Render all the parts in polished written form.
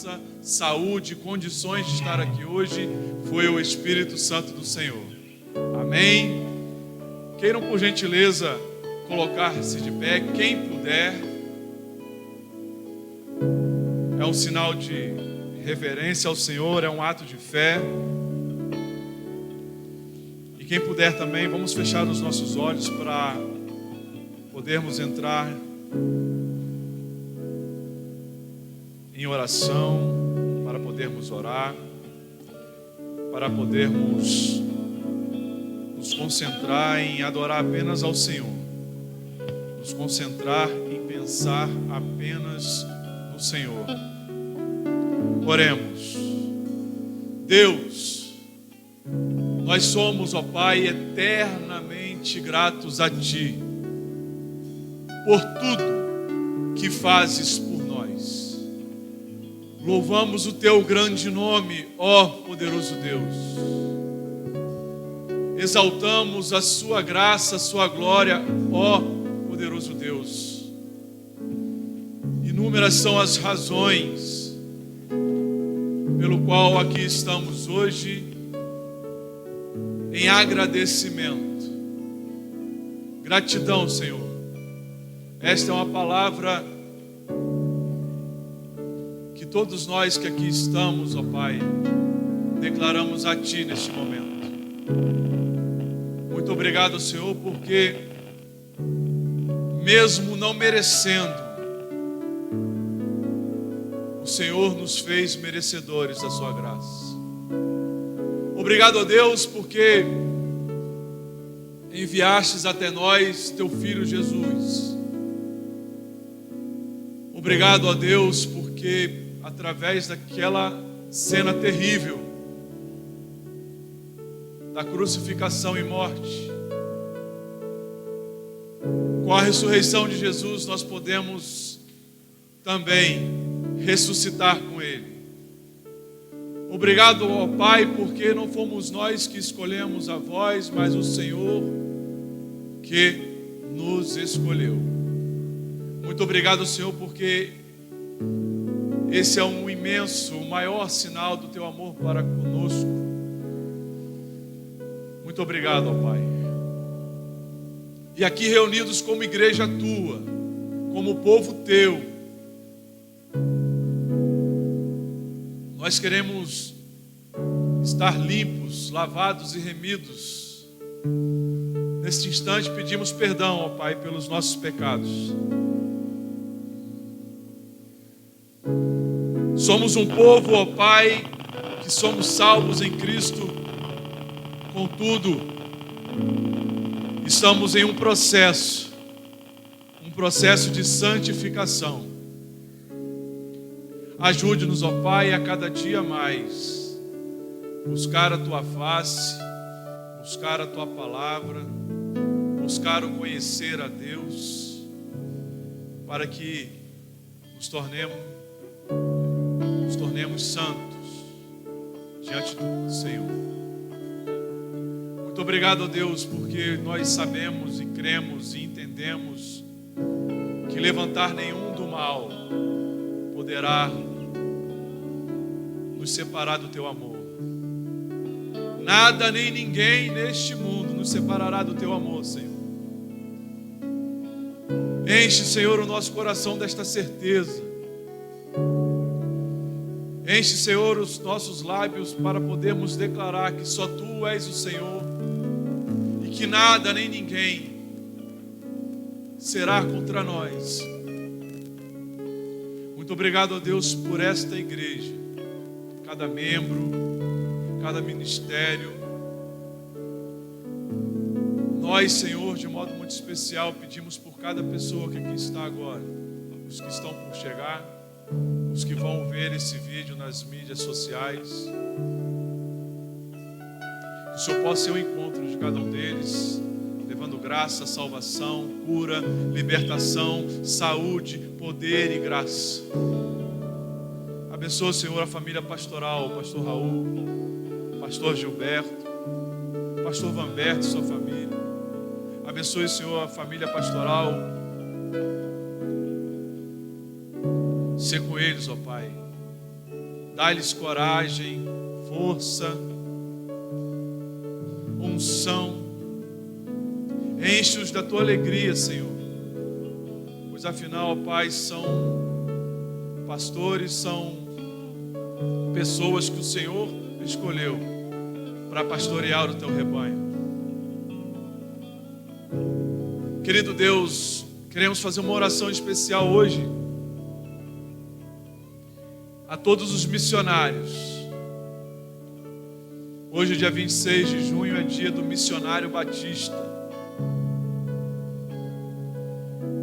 graça, saúde, condições de estar aqui hoje, foi o Espírito Santo do Senhor. Amém? Queiram, por gentileza, colocar-se de pé, quem puder. É um sinal de reverência ao Senhor, é um ato de fé. E quem puder também, vamos fechar os nossos olhos para podermos entrar em oração, para podermos orar, para podermos nos concentrar em adorar apenas ao Senhor, nos concentrar em pensar apenas no Senhor. Oremos. Deus, nós somos, ó Pai, eternamente gratos a Ti por tudo que fazes por nós. Louvamos o Teu grande nome, ó poderoso Deus. Exaltamos a Sua graça, a Sua glória, ó poderoso Deus. Inúmeras são as razões pelo qual aqui estamos hoje em agradecimento. Gratidão, Senhor. Esta é uma palavra que todos nós que aqui estamos, ó Pai, declaramos a Ti neste momento. Muito obrigado, Senhor, porque mesmo não merecendo, o Senhor nos fez merecedores da Sua graça. Obrigado a Deus porque enviastes até nós Teu Filho Jesus. Obrigado a Deus porque através daquela cena terrível da crucificação e morte, com a ressurreição de Jesus nós podemos também ressuscitar com Ele. Obrigado, ó Pai, porque não fomos nós que escolhemos a vós, mas o Senhor que nos escolheu. Muito obrigado, Senhor, porque esse é um imenso, o maior sinal do Teu amor para conosco. Muito obrigado, ó Pai. E aqui reunidos como igreja Tua, como povo Teu, nós queremos estar limpos, lavados e remidos. Neste instante pedimos perdão, ó Pai, pelos nossos pecados. Somos um povo, ó Pai, que somos salvos em Cristo. Contudo, estamos em um processo de santificação. Ajude-nos, ó Pai, a cada dia mais buscar a Tua face, buscar a Tua palavra, buscar o conhecer a Deus, para que nos tornemos santos diante do Senhor. Muito obrigado, ó Deus, porque nós sabemos e cremos e entendemos que levantar nenhum do mal poderá nos separar do Teu amor. Nada nem ninguém neste mundo nos separará do Teu amor, Senhor. Enche, Senhor, o nosso coração desta certeza. Enche, Senhor, os nossos lábios para podermos declarar que só Tu és o Senhor e que nada nem ninguém será contra nós. Muito obrigado, ó Deus, por esta igreja, cada membro, cada ministério. Nós, Senhor, de modo muito especial, pedimos por cada pessoa que aqui está agora, os que estão por chegar, os que vão ver esse vídeo nas mídias sociais, que o Senhor possa ser o encontro de cada um deles, levando graça, salvação, cura, libertação, saúde, poder e graça. Abençoa, Senhor, a família pastoral, o pastor Raul, o pastor Gilberto, o pastor Vanberto e sua família. Abençoe, Senhor, a família pastoral. Ser com eles, ó Pai. Dá-lhes coragem, força, unção. Enche-os da tua alegria, Senhor. Pois afinal, Pai, são pastores, são pessoas que o Senhor escolheu para pastorear o teu rebanho. Querido Deus, queremos fazer uma oração especial hoje a todos os missionários. Hoje, dia 26 de junho, é dia do missionário batista.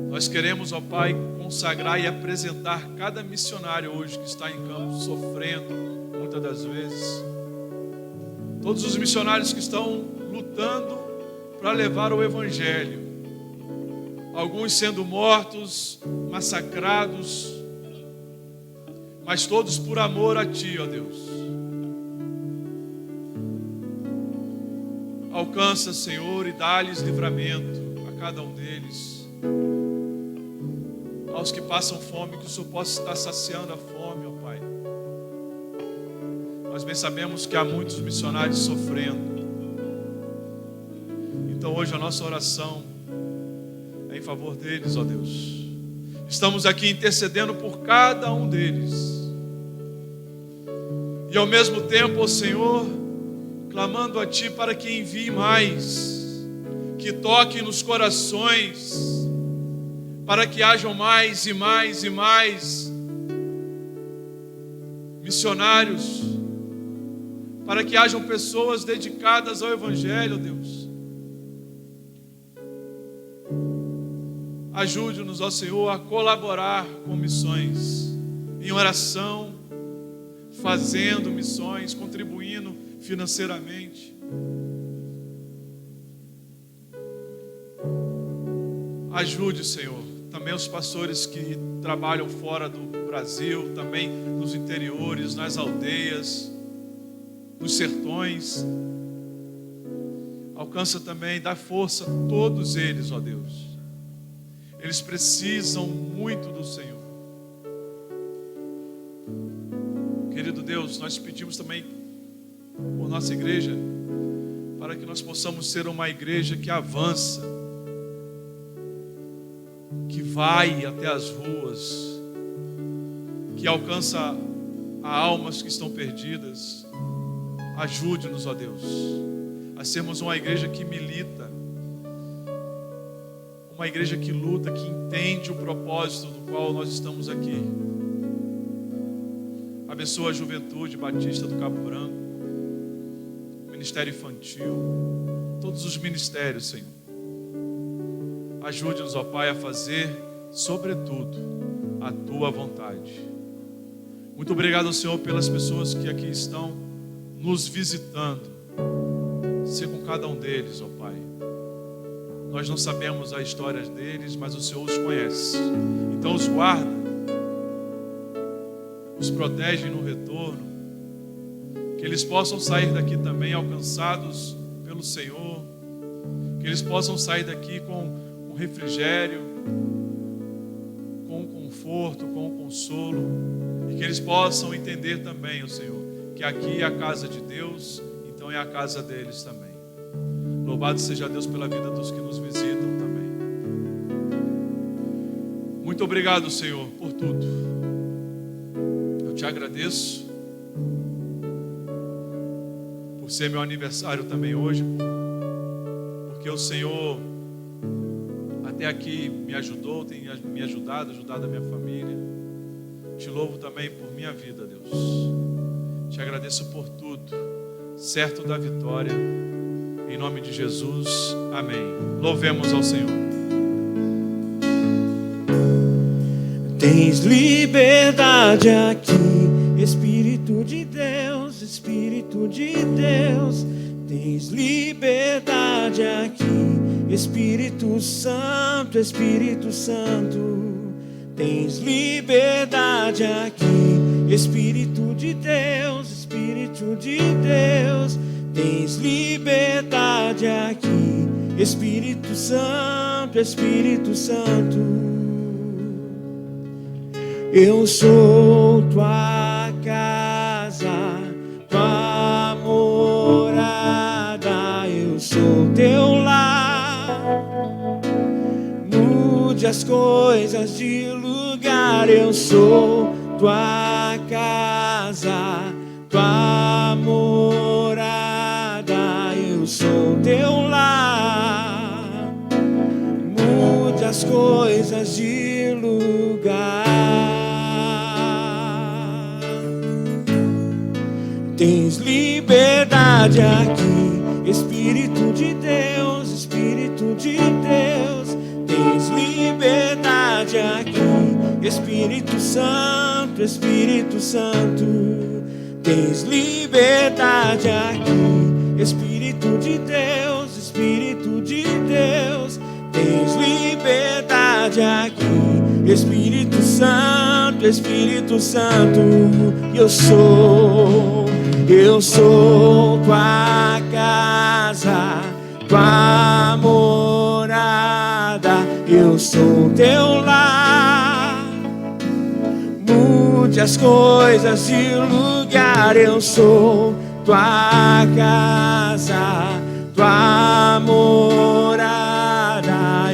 Nós queremos, ó Pai, consagrar e apresentar cada missionário hoje que está em campo, sofrendo, muitas das vezes. Todos os missionários que estão lutando para levar o Evangelho. Alguns sendo mortos, massacrados, mas todos por amor a Ti, ó Deus. Alcança, Senhor, e dá-lhes livramento a cada um deles. Aos que passam fome, que o Senhor possa estar saciando a fome, ó Pai. Nós bem sabemos que há muitos missionários sofrendo. Então hoje a nossa oração é em favor deles, ó Deus. Estamos aqui intercedendo por cada um deles. E ao mesmo tempo, ó Senhor, clamando a Ti para que envie mais, que toque nos corações, para que hajam mais e mais e mais missionários, para que hajam pessoas dedicadas ao Evangelho, Deus. Ajude-nos, ó Senhor, a colaborar com missões, em oração, fazendo missões, contribuindo financeiramente. Ajude, Senhor, também os pastores que trabalham fora do Brasil, também nos interiores, nas aldeias, nos sertões. Alcança também, dá força a todos eles, ó Deus. Eles precisam muito do Senhor. Querido Deus, nós pedimos também por nossa igreja, para que nós possamos ser uma igreja que avança, que vai até as ruas, que alcança a almas que estão perdidas. Ajude-nos, ó Deus, a sermos uma igreja que milita, uma igreja que luta, que entende o propósito do qual nós estamos aqui. Abençoa a juventude batista do Cabo Branco, ministério infantil, todos os ministérios, Senhor. Ajude-nos, ó Pai, a fazer, sobretudo, a Tua vontade. Muito obrigado, Senhor, pelas pessoas que aqui estão nos visitando. Ser com cada um deles, ó Pai. Nós não sabemos a história deles, mas o Senhor os conhece. Então os guarda, os protege no retorno, que eles possam sair daqui também alcançados pelo Senhor, que eles possam sair daqui com um refrigério, com um conforto, com um consolo, e que eles possam entender também, o Senhor, que aqui é a casa de Deus, então é a casa deles também. Louvado seja Deus pela vida dos que nos visitam também. Muito obrigado, Senhor, por tudo. Eu te agradeço por ser meu aniversário também hoje, porque o Senhor até aqui me ajudou, tem me ajudado a minha família. Te louvo também por minha vida, Deus. Te agradeço por tudo, certo da vitória. Em nome de Jesus, amém. Louvemos ao Senhor. Tens liberdade aqui, Espírito de Deus, Espírito de Deus. Tens liberdade aqui, Espírito Santo, Espírito Santo. Tens liberdade aqui, Espírito de Deus, Espírito de Deus. Tens liberdade aqui, Espírito Santo, Espírito Santo. Eu sou tua casa. as coisas de lugar. Eu sou tua casa, tua morada, eu sou teu lar. Mude as coisas de lugar. Tens liberdade aqui, Espírito de Deus, Espírito de Deus. Tens liberdade aqui, Espírito Santo, Espírito Santo. Tens liberdade aqui, Espírito de Deus, Espírito de Deus. Tens liberdade aqui, Espírito Santo, Espírito Santo. Eu sou tua casa, tua morada, eu sou teu lar. Mude as coisas de lugar. Eu sou tua casa, tua morada,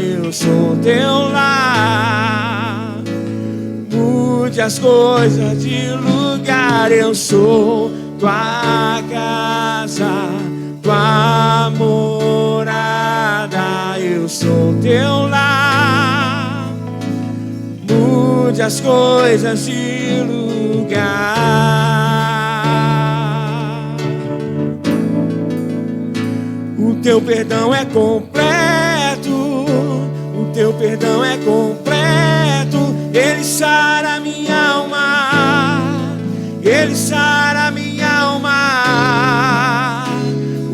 eu sou teu lar. Mude as coisas de lugar. Eu sou tua casa, tua morada, eu sou teu lar. Mude as coisas de lugar. O teu perdão é completo, o teu perdão é completo. Ele sara minha alma, ele sara minha alma.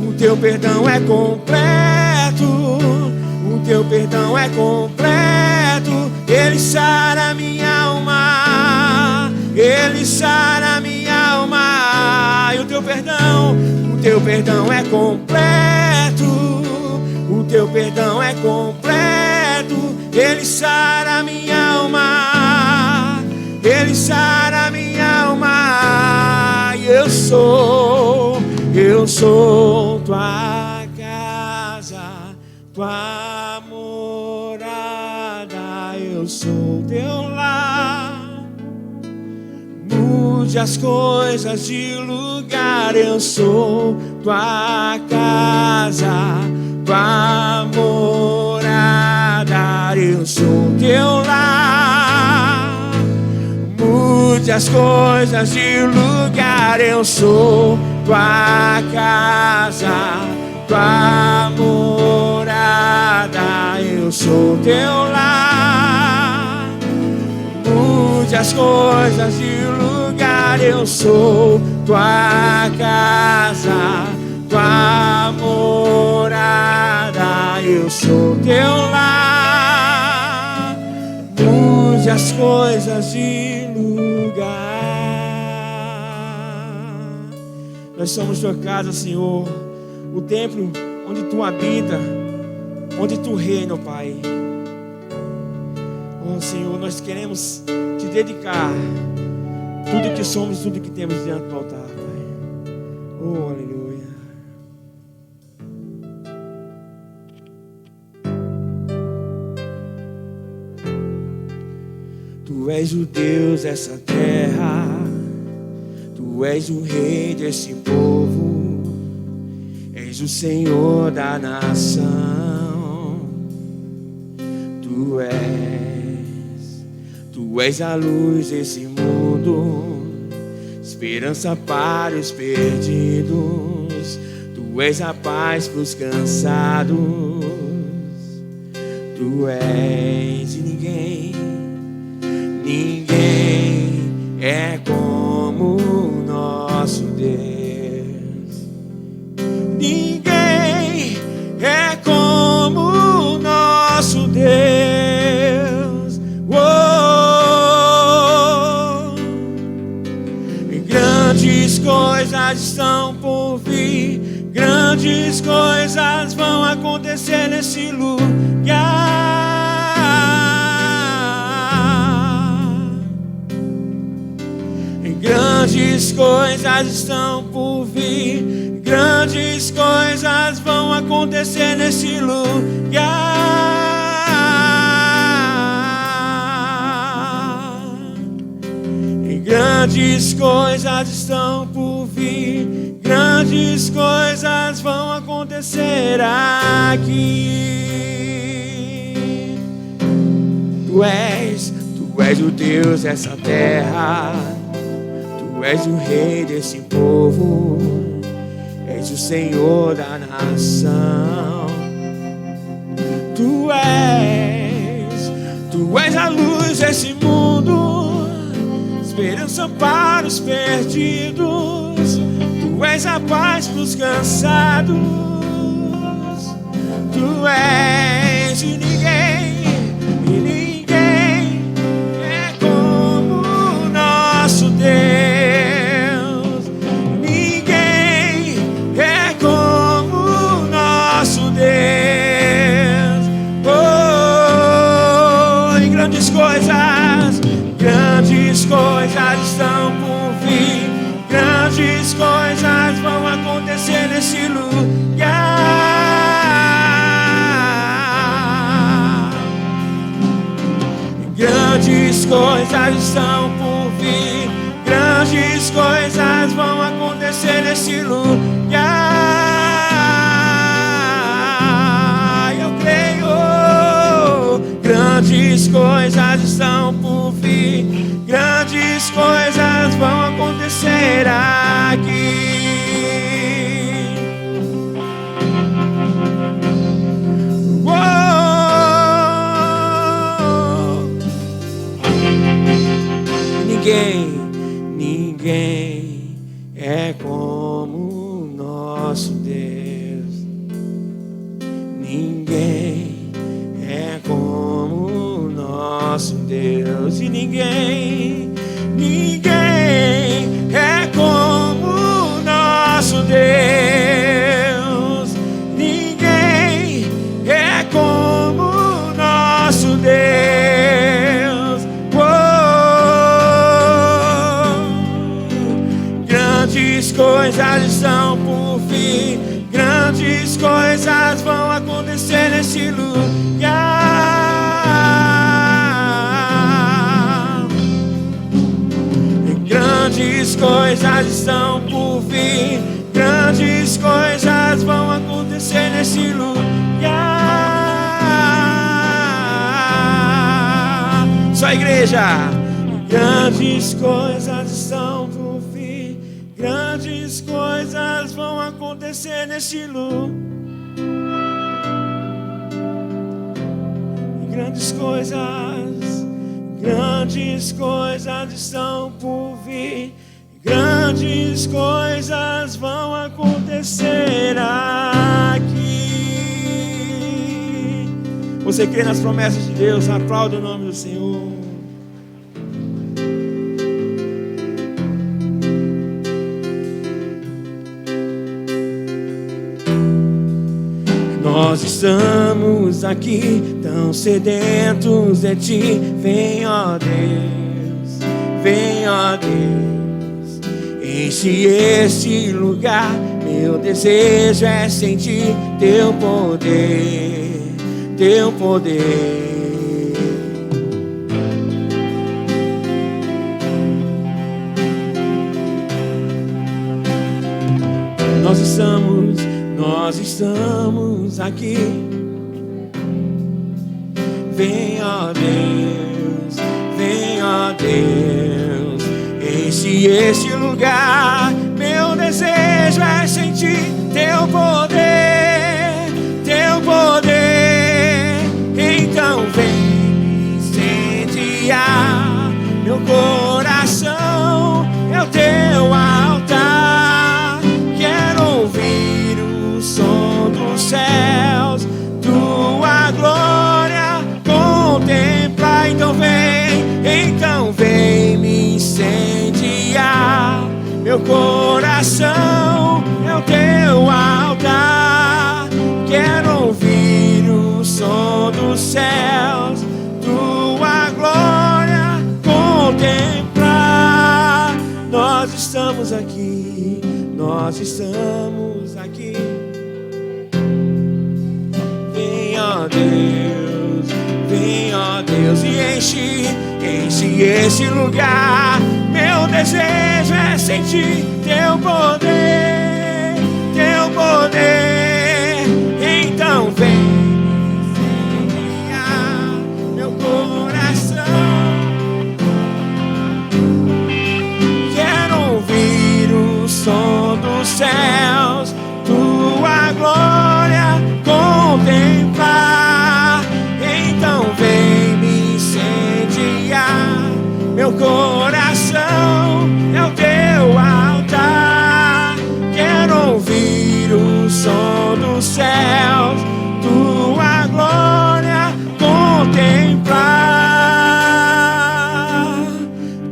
O teu perdão é completo, o teu perdão é completo. Ele sara minha alma, ele sara minha alma. E o teu perdão é completo, o teu perdão é completo. Ele sara minha alma, ele sara minha alma. E eu sou tua casa, tua morada, eu sou teu lar. Mude as coisas de lugar. Eu sou tua casa, tua morada, eu sou teu lar. Mude as coisas de lugar. Eu sou tua casa, tua morada, eu sou teu lar. Mude as coisas de lugar. Eu sou tua casa, tua morada, eu sou teu lar. Mude as coisas de lugar. Nós somos tua casa, Senhor, o templo onde tu habita, onde tu reina, Pai. Oh, Senhor, nós queremos te dedicar tudo que somos, tudo que temos diante do altar, Pai. Oh, aleluia. Tu és o Deus dessa terra, tu és o rei desse povo, és o Senhor da nação. Tu és a luz desse mundo, esperança para os perdidos. Tu és a paz para os cansados. Tu és e ninguém é como o nosso Deus. Ninguém é como o nosso Deus. Oh, grandes coisas estão por vir, grandes coisas vão acontecer nesse lugar. Grandes coisas estão por vir, grandes coisas vão acontecer nesse lugar. Grandes coisas estão por vir, grandes coisas vão acontecer aqui. Tu és o Deus dessa terra, Tu és o Rei desse povo, és o Senhor da nação. Tu és a luz desse mundo, esperança para os perdidos. Tu és a paz para os cansados. Tu és e ninguém é como o nosso Deus. Ninguém é como o nosso Deus. Oh, e grandes coisas estão por vir, grandes coisas vão acontecer nesse lugar. Grandes coisas estão por vir, grandes coisas vão acontecer nesse lugar. Eu creio, grandes coisas estão por vir, grandes coisas vão acontecer aqui. Oh, ninguém é como o nosso Deus. Ninguém é como o nosso Deus. E ninguém é como o nosso Deus. Ninguém é como o nosso Deus. Oh, grandes coisas estão por vir, grandes coisas vão acontecer nesse lugar. Grandes coisas estão por vir, grandes coisas vão acontecer nesse lugar. Só a igreja. Grandes coisas estão por vir, grandes coisas vão acontecer nesse lugar. Grandes coisas estão por vir, grandes coisas vão acontecer aqui. Você crê nas promessas de Deus? Aplauda o nome do Senhor. Nós estamos aqui tão sedentos de Ti. Vem, ó Deus, vem, ó Deus, enche este lugar. Meu desejo é sentir Teu poder, Teu poder. Nós estamos aqui. Vem, ó Deus, vem, ó Deus, enche este lugar. Meu desejo é sentir Teu poder, Teu poder. Então vem incendiar meu coração, é o Teu altar. Quero ouvir o som dos céus, Tua glória contemplar. Então vem me incendiar meu coração, é o Teu altar. Quero ouvir o som dos céus, Tua glória contemplar. Nós estamos aqui, nós estamos aqui. Vem, ó Deus, e enche esse lugar. Meu meu desejo é sentir teu poder, teu poder. Então vem incendiar meu coração. Quero ouvir o som dos céus, tua glória contemplar. Então vem me incendiar meu coração, é o teu altar. Quero ouvir o som dos céus, tua glória contemplar.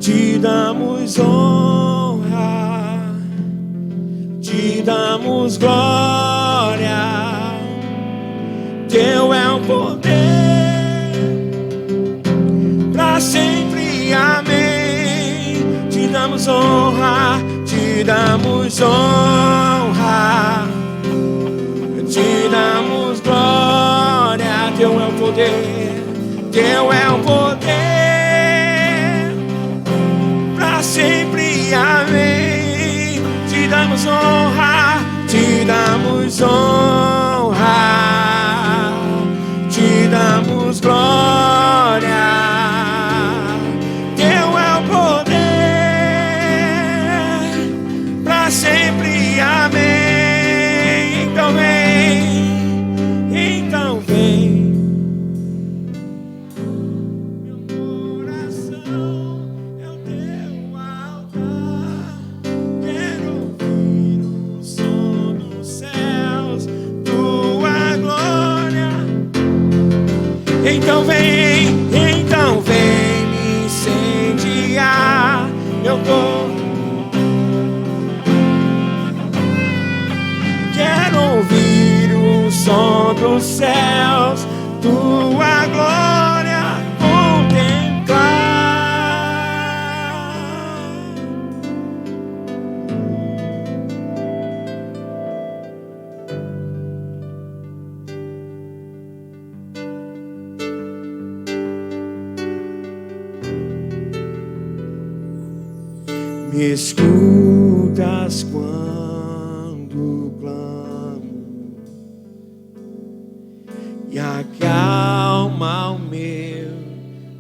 Te damos honra, te damos glória. Teu é o poder para sempre, amém. Te damos honra, te damos honra, te damos glória. Teu é o poder, teu é o poder para sempre, amém. Te damos honra, te damos honra, te damos glória. Teu é o poder para sempre, amém. Então vem, então vem. Meu coração é o teu altar. Quero ouvir o som dos céus, tua glória. Então vem me incendiar meu corpo. Quero ouvir o som dos céus, tua glória contemplar. Me escutas quando clamo e acalma o meu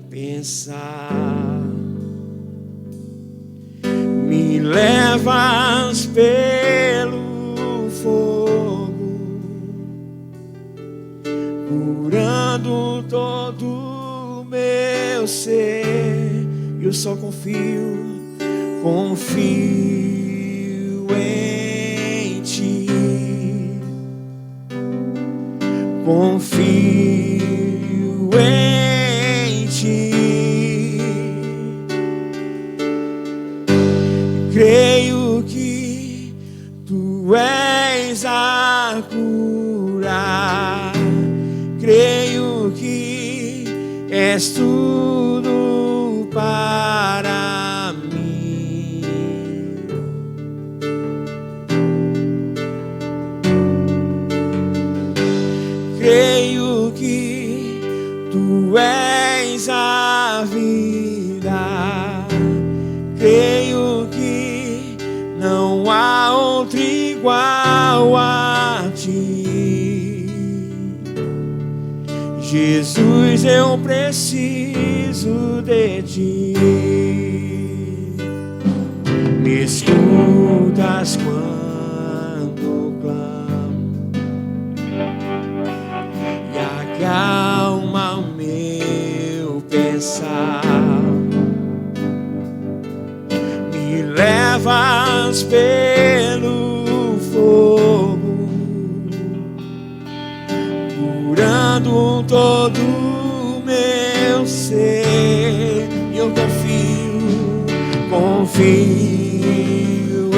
pensar. Me levas pelo fogo, curando todo o meu ser. Eu só confio em ti, confio em ti. Creio que tu és a cura, creio que és tudo para mim. Creio que tu és a vida, creio que não há outro igual a ti. Jesus, eu preciso de ti. Me escutas quando clamo e acalma o meu pensar. Me levas pelo fogo, curando todo o meu ser. Eu confio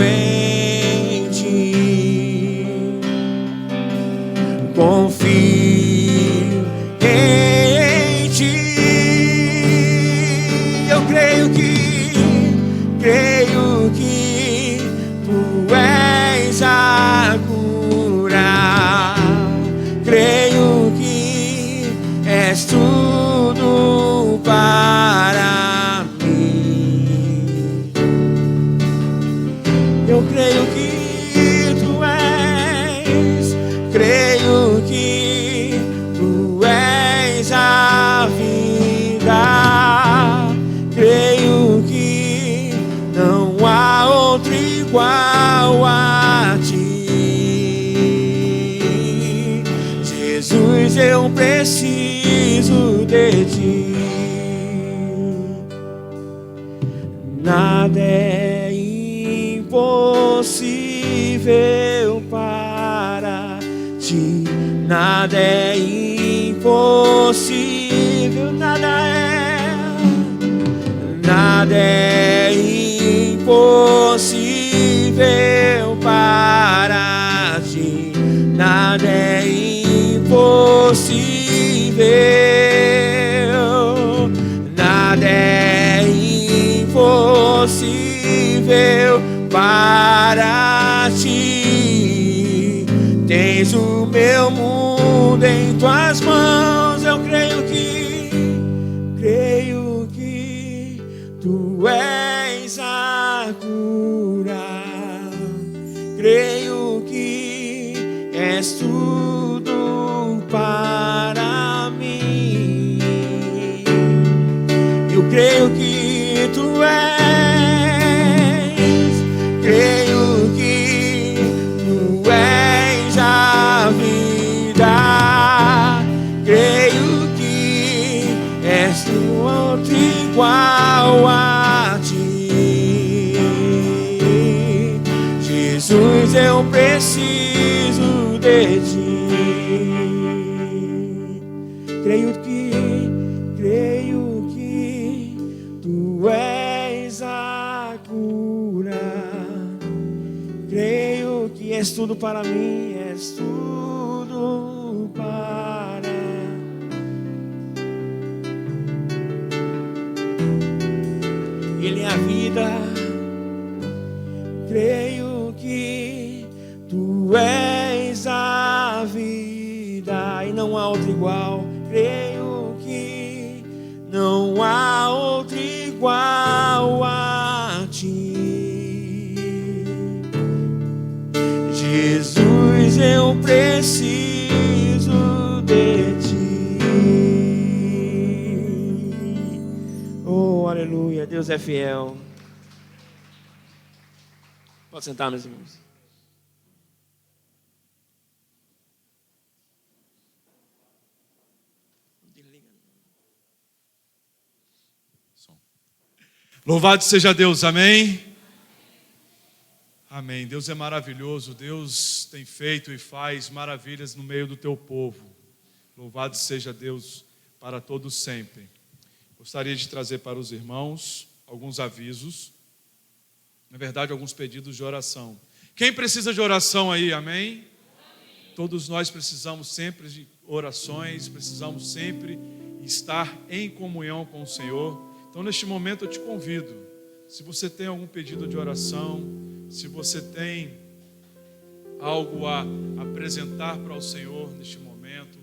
em ti, confio em ti. Eu creio que tu és a cura, creio que és tudo para mim. igual a ti. Jesus, eu preciso de ti. Nada é impossível para ti. Nada é impossível. Nada é impossível para ti. Nada é impossível. Nada é impossível para ti. Tens o meu mundo em tuas mãos. Eu creio que tu és a cura. Creio que és tudo para mim. Eu creio que tu és. Creio que tu és a vida. Creio que és tu outro igual a ti. Jesus, eu preciso de ti. Creio que tu és a cura. Creio que és tudo para mim, és tudo para Ele é a vida. Creio que tu és a vida e não há outro igual. Creio que não há outro igual a ti. Jesus, eu preciso de ti. Oh, aleluia, Deus é fiel. Pode sentar, meus irmãos. Louvado seja Deus, amém? Amém. Deus é maravilhoso, Deus tem feito e faz maravilhas no meio do teu povo. Louvado seja Deus para todos sempre. Gostaria de trazer para os irmãos alguns avisos, na verdade alguns pedidos de oração. Quem precisa de oração aí, amém? Todos nós precisamos sempre de orações, precisamos sempre estar em comunhão com o Senhor. Então, neste momento, eu te convido, se você tem algum pedido de oração, se você tem algo a apresentar para o Senhor neste momento,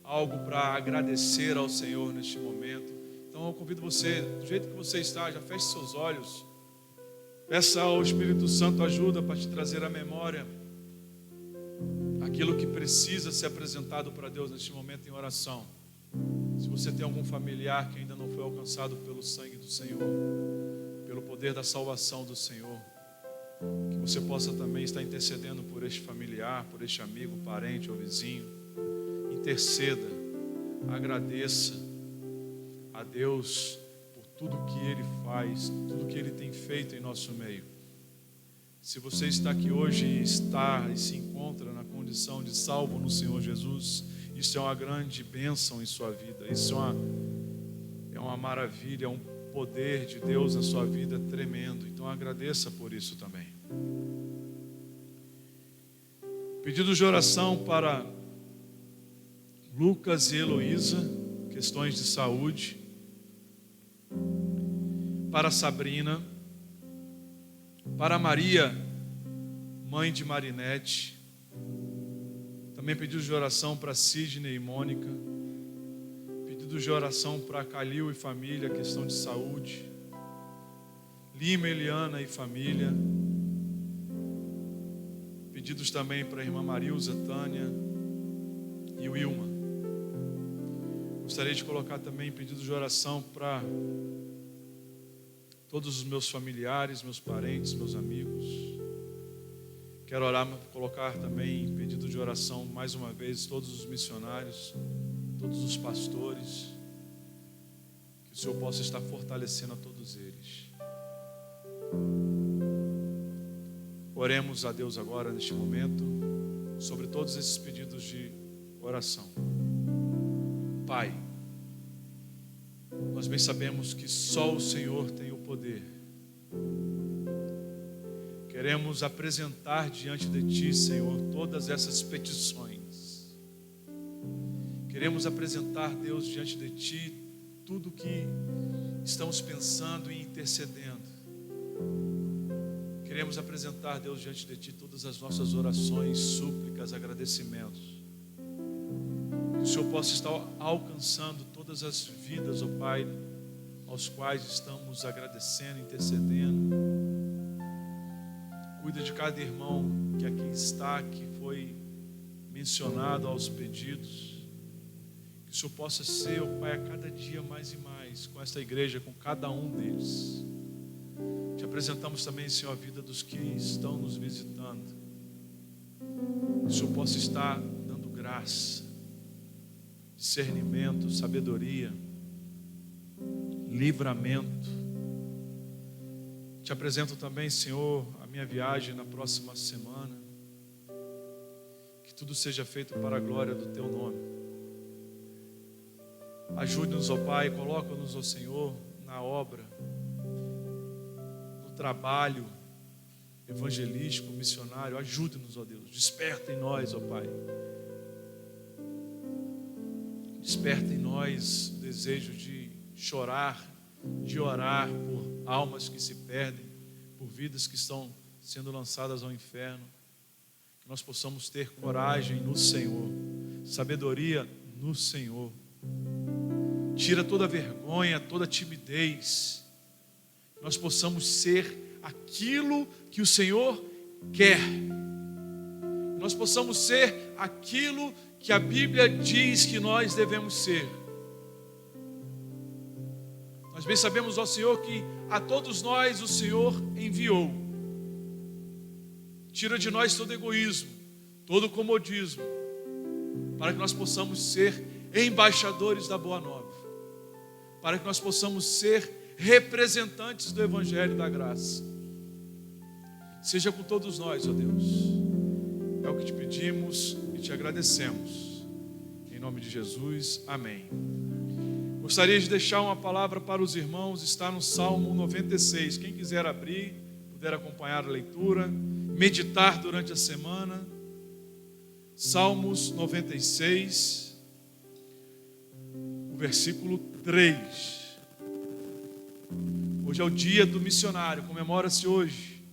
algo para agradecer ao Senhor neste momento, então eu convido você, do jeito que você está, já feche seus olhos, peça ao Espírito Santo ajuda para te trazer à memória aquilo que precisa ser apresentado para Deus neste momento em oração. Se você tem algum familiar que ainda não foi alcançado pelo sangue do Senhor, pelo poder da salvação do Senhor, que você possa também estar intercedendo por este familiar, por este amigo, parente ou vizinho. Interceda, agradeça a Deus por tudo que Ele faz, tudo que Ele tem feito em nosso meio. Se você está aqui hoje e se encontra na condição de salvo no Senhor Jesus, isso é uma grande bênção em sua vida. Isso é uma maravilha, é um poder de Deus na sua vida tremendo. Então agradeça por isso também. Pedido de oração para Lucas e Heloísa, questões de saúde. Para Sabrina. Para Maria, mãe de Marinete. Também pedido de oração para Sidney e Mônica. Pedido de oração para Calil e família, questão de saúde. Lima, Eliana e família. Pedidos também para a irmã Marilza, Tânia e Wilma. Gostaria de colocar também pedidos de oração para todos os meus familiares, meus parentes, meus amigos. Quero orar, colocar também em pedido de oração mais uma vez todos os missionários, todos os pastores, que o Senhor possa estar fortalecendo a todos eles. Oremos a Deus agora neste momento sobre todos esses pedidos de oração. Pai, nós bem sabemos que só o Senhor tem o poder. Queremos apresentar diante de Ti, Senhor, todas essas petições. Queremos apresentar, Deus, diante de Ti tudo que estamos pensando e intercedendo. Queremos apresentar, Deus, diante de Ti todas as nossas orações, súplicas, agradecimentos. Que o Senhor possa estar alcançando todas as vidas, ó Pai, aos quais estamos agradecendo, intercedendo. Cuida de cada irmão que aqui está, que foi mencionado aos pedidos. Que o Senhor possa ser, ó Pai, a cada dia mais e mais com esta igreja, com cada um deles. Te apresentamos também, Senhor, a vida dos que estão nos visitando. Que o Senhor possa estar dando graça, discernimento, sabedoria, livramento. Te apresento também, Senhor, a minha viagem na próxima semana. Que tudo seja feito para a glória do Teu nome. Ajude-nos, ó Pai, coloca-nos, ó Senhor, na obra, no trabalho evangelístico, missionário. Ajude-nos, ó Deus. Desperta em nós, ó Pai. Desperta em nós o desejo de chorar, de orar por almas que se perdem, por vidas que estão sendo lançadas ao inferno. Que nós possamos ter coragem no Senhor, sabedoria no Senhor. Tira toda a vergonha, toda a timidez. Que nós possamos ser aquilo que o Senhor quer. Que nós possamos ser aquilo que a Bíblia diz que nós devemos ser. Nós bem sabemos, ó Senhor, que a todos nós o Senhor enviou. Tira de nós todo egoísmo, todo comodismo, para que nós possamos ser embaixadores da Boa Nova, para que nós possamos ser representantes do Evangelho da Graça. Seja com todos nós, ó Deus. É o que te pedimos e te agradecemos. Em nome de Jesus, amém. Gostaria de deixar uma palavra para os irmãos, está no Salmo 96. Quem quiser abrir, puder acompanhar a leitura, meditar durante a semana. Salmos 96, o versículo 3. Hoje é o dia do missionário, comemora-se hoje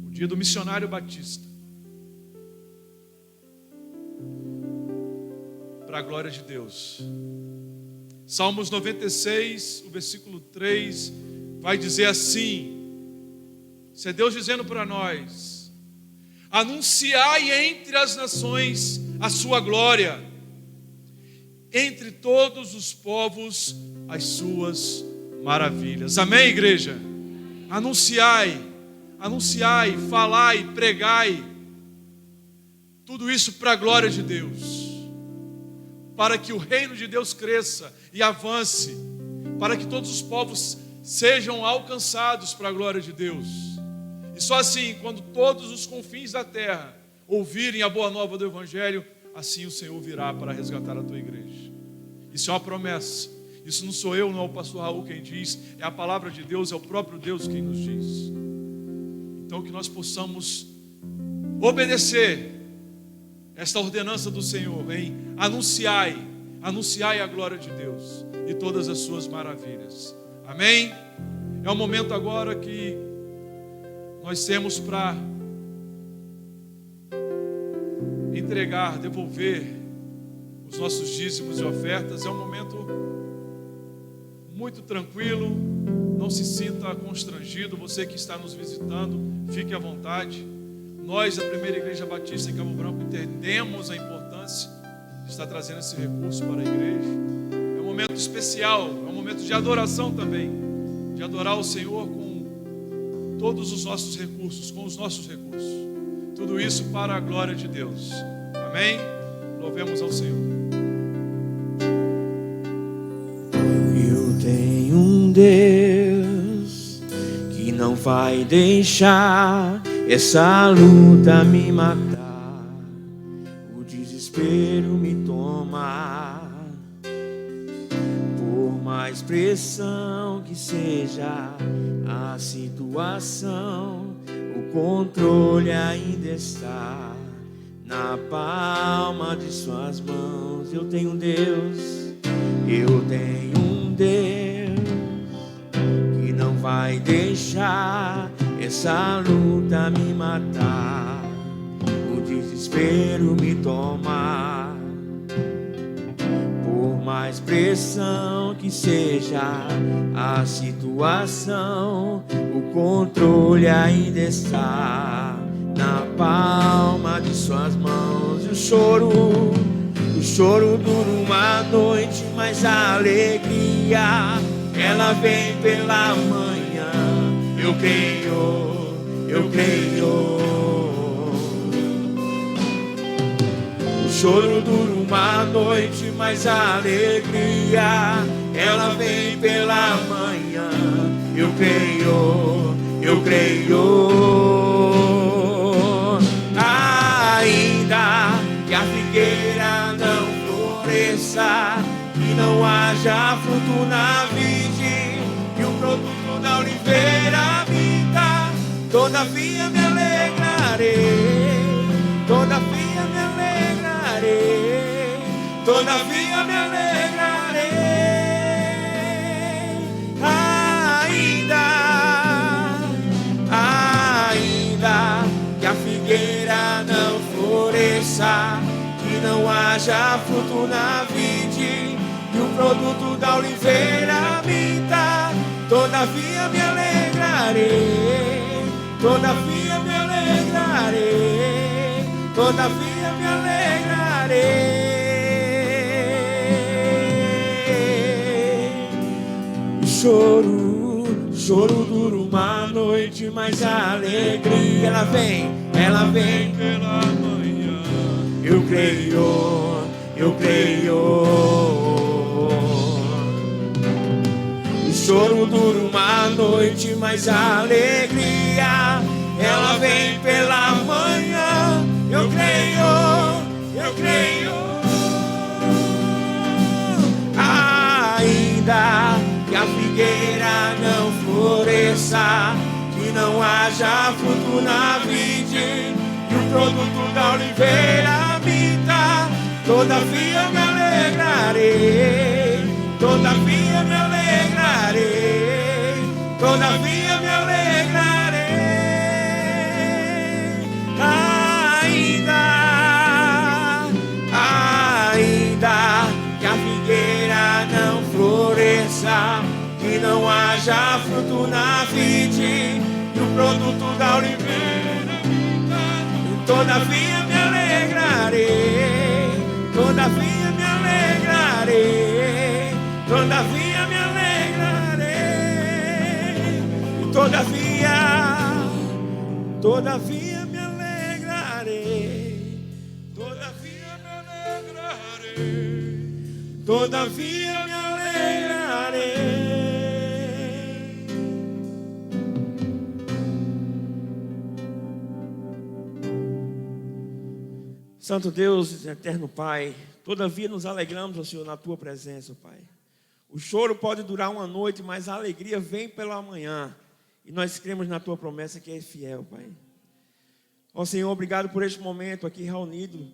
o dia do missionário batista. Para a glória de Deus. Salmos 96, o versículo 3, vai dizer assim: isso é Deus dizendo para nós: anunciai entre as nações a sua glória, entre todos os povos as suas maravilhas. Amém, igreja? Anunciai, anunciai, falai, pregai, tudo isso para a glória de Deus, para que o reino de Deus cresça e avance, para que todos os povos sejam alcançados para a glória de Deus. E só assim, quando todos os confins da terra ouvirem a boa nova do Evangelho, assim o Senhor virá para resgatar a tua igreja. Isso é uma promessa. Isso não sou eu, não é o pastor Raul quem diz, é a palavra de Deus, é o próprio Deus quem nos diz. Então que nós possamos obedecer esta ordenança do Senhor, em anunciai a glória de Deus e todas as suas maravilhas. Amém? É o momento agora que nós temos para entregar, devolver os nossos dízimos e ofertas. É um momento muito tranquilo, não se sinta constrangido. Você que está nos visitando, fique à vontade. Nós, da Primeira Igreja Batista em Cabo Branco, entendemos a importância de estar trazendo esse recurso para a igreja. É um momento especial, é um momento de adoração também, de adorar o Senhor com todos os nossos recursos, com os nossos recursos. Tudo isso para a glória de Deus. Amém? Louvemos ao Senhor. Eu tenho um Deus que não vai deixar essa luta me matar, o desespero me tomar. Por mais pressão que seja a situação, o controle ainda está na palma de suas mãos. Eu tenho um Deus, eu tenho um Deus que não vai deixar essa luta me matar, o desespero me tomar. Por mais pressão que seja a situação, o controle ainda está na palma de suas mãos. E o choro dura uma noite, mas a alegria, ela vem pela manhã. Eu creio, eu creio. O choro dura uma noite, mas a alegria, ela vem pela manhã. Eu creio, eu creio. Ainda que a figueira não floresça, que não haja fruto na vide, que o produto da oliveira minta, todavia me alegrarei, todavia me alegrarei, todavia me alegrarei. Ainda que a figueira não floresça, que não haja fruto na vide, que o produto da oliveira minta, todavia me alegrarei, todavia me alegrarei, todavia me alegrarei. Choro dura uma noite, mas a alegria, ela vem pela manhã. Eu creio, eu creio. O choro dura uma noite, mas a alegria, ela vem pela manhã. Eu creio, eu creio. Ainda que a figueira não floresça, que não haja fruto na vide, que o produto da oliveira minta, todavia me alegrarei, todavia me alegrarei, todavia me alegrarei. Ainda que a figueira não floresça, que não haja fruto na vide, que o produto da oliveira minta, todavia me alegrarei, todavia me alegrarei, todavia me alegrarei, todavia me alegrarei, todavia me alegrarei, todavia me alegrarei. Santo Deus, eterno Pai, todavia nos alegramos, ó Senhor, na Tua presença, Pai. O choro pode durar uma noite, mas a alegria vem pela manhã. E nós cremos na Tua promessa que é fiel, Pai. Ó Senhor, obrigado por este momento aqui reunido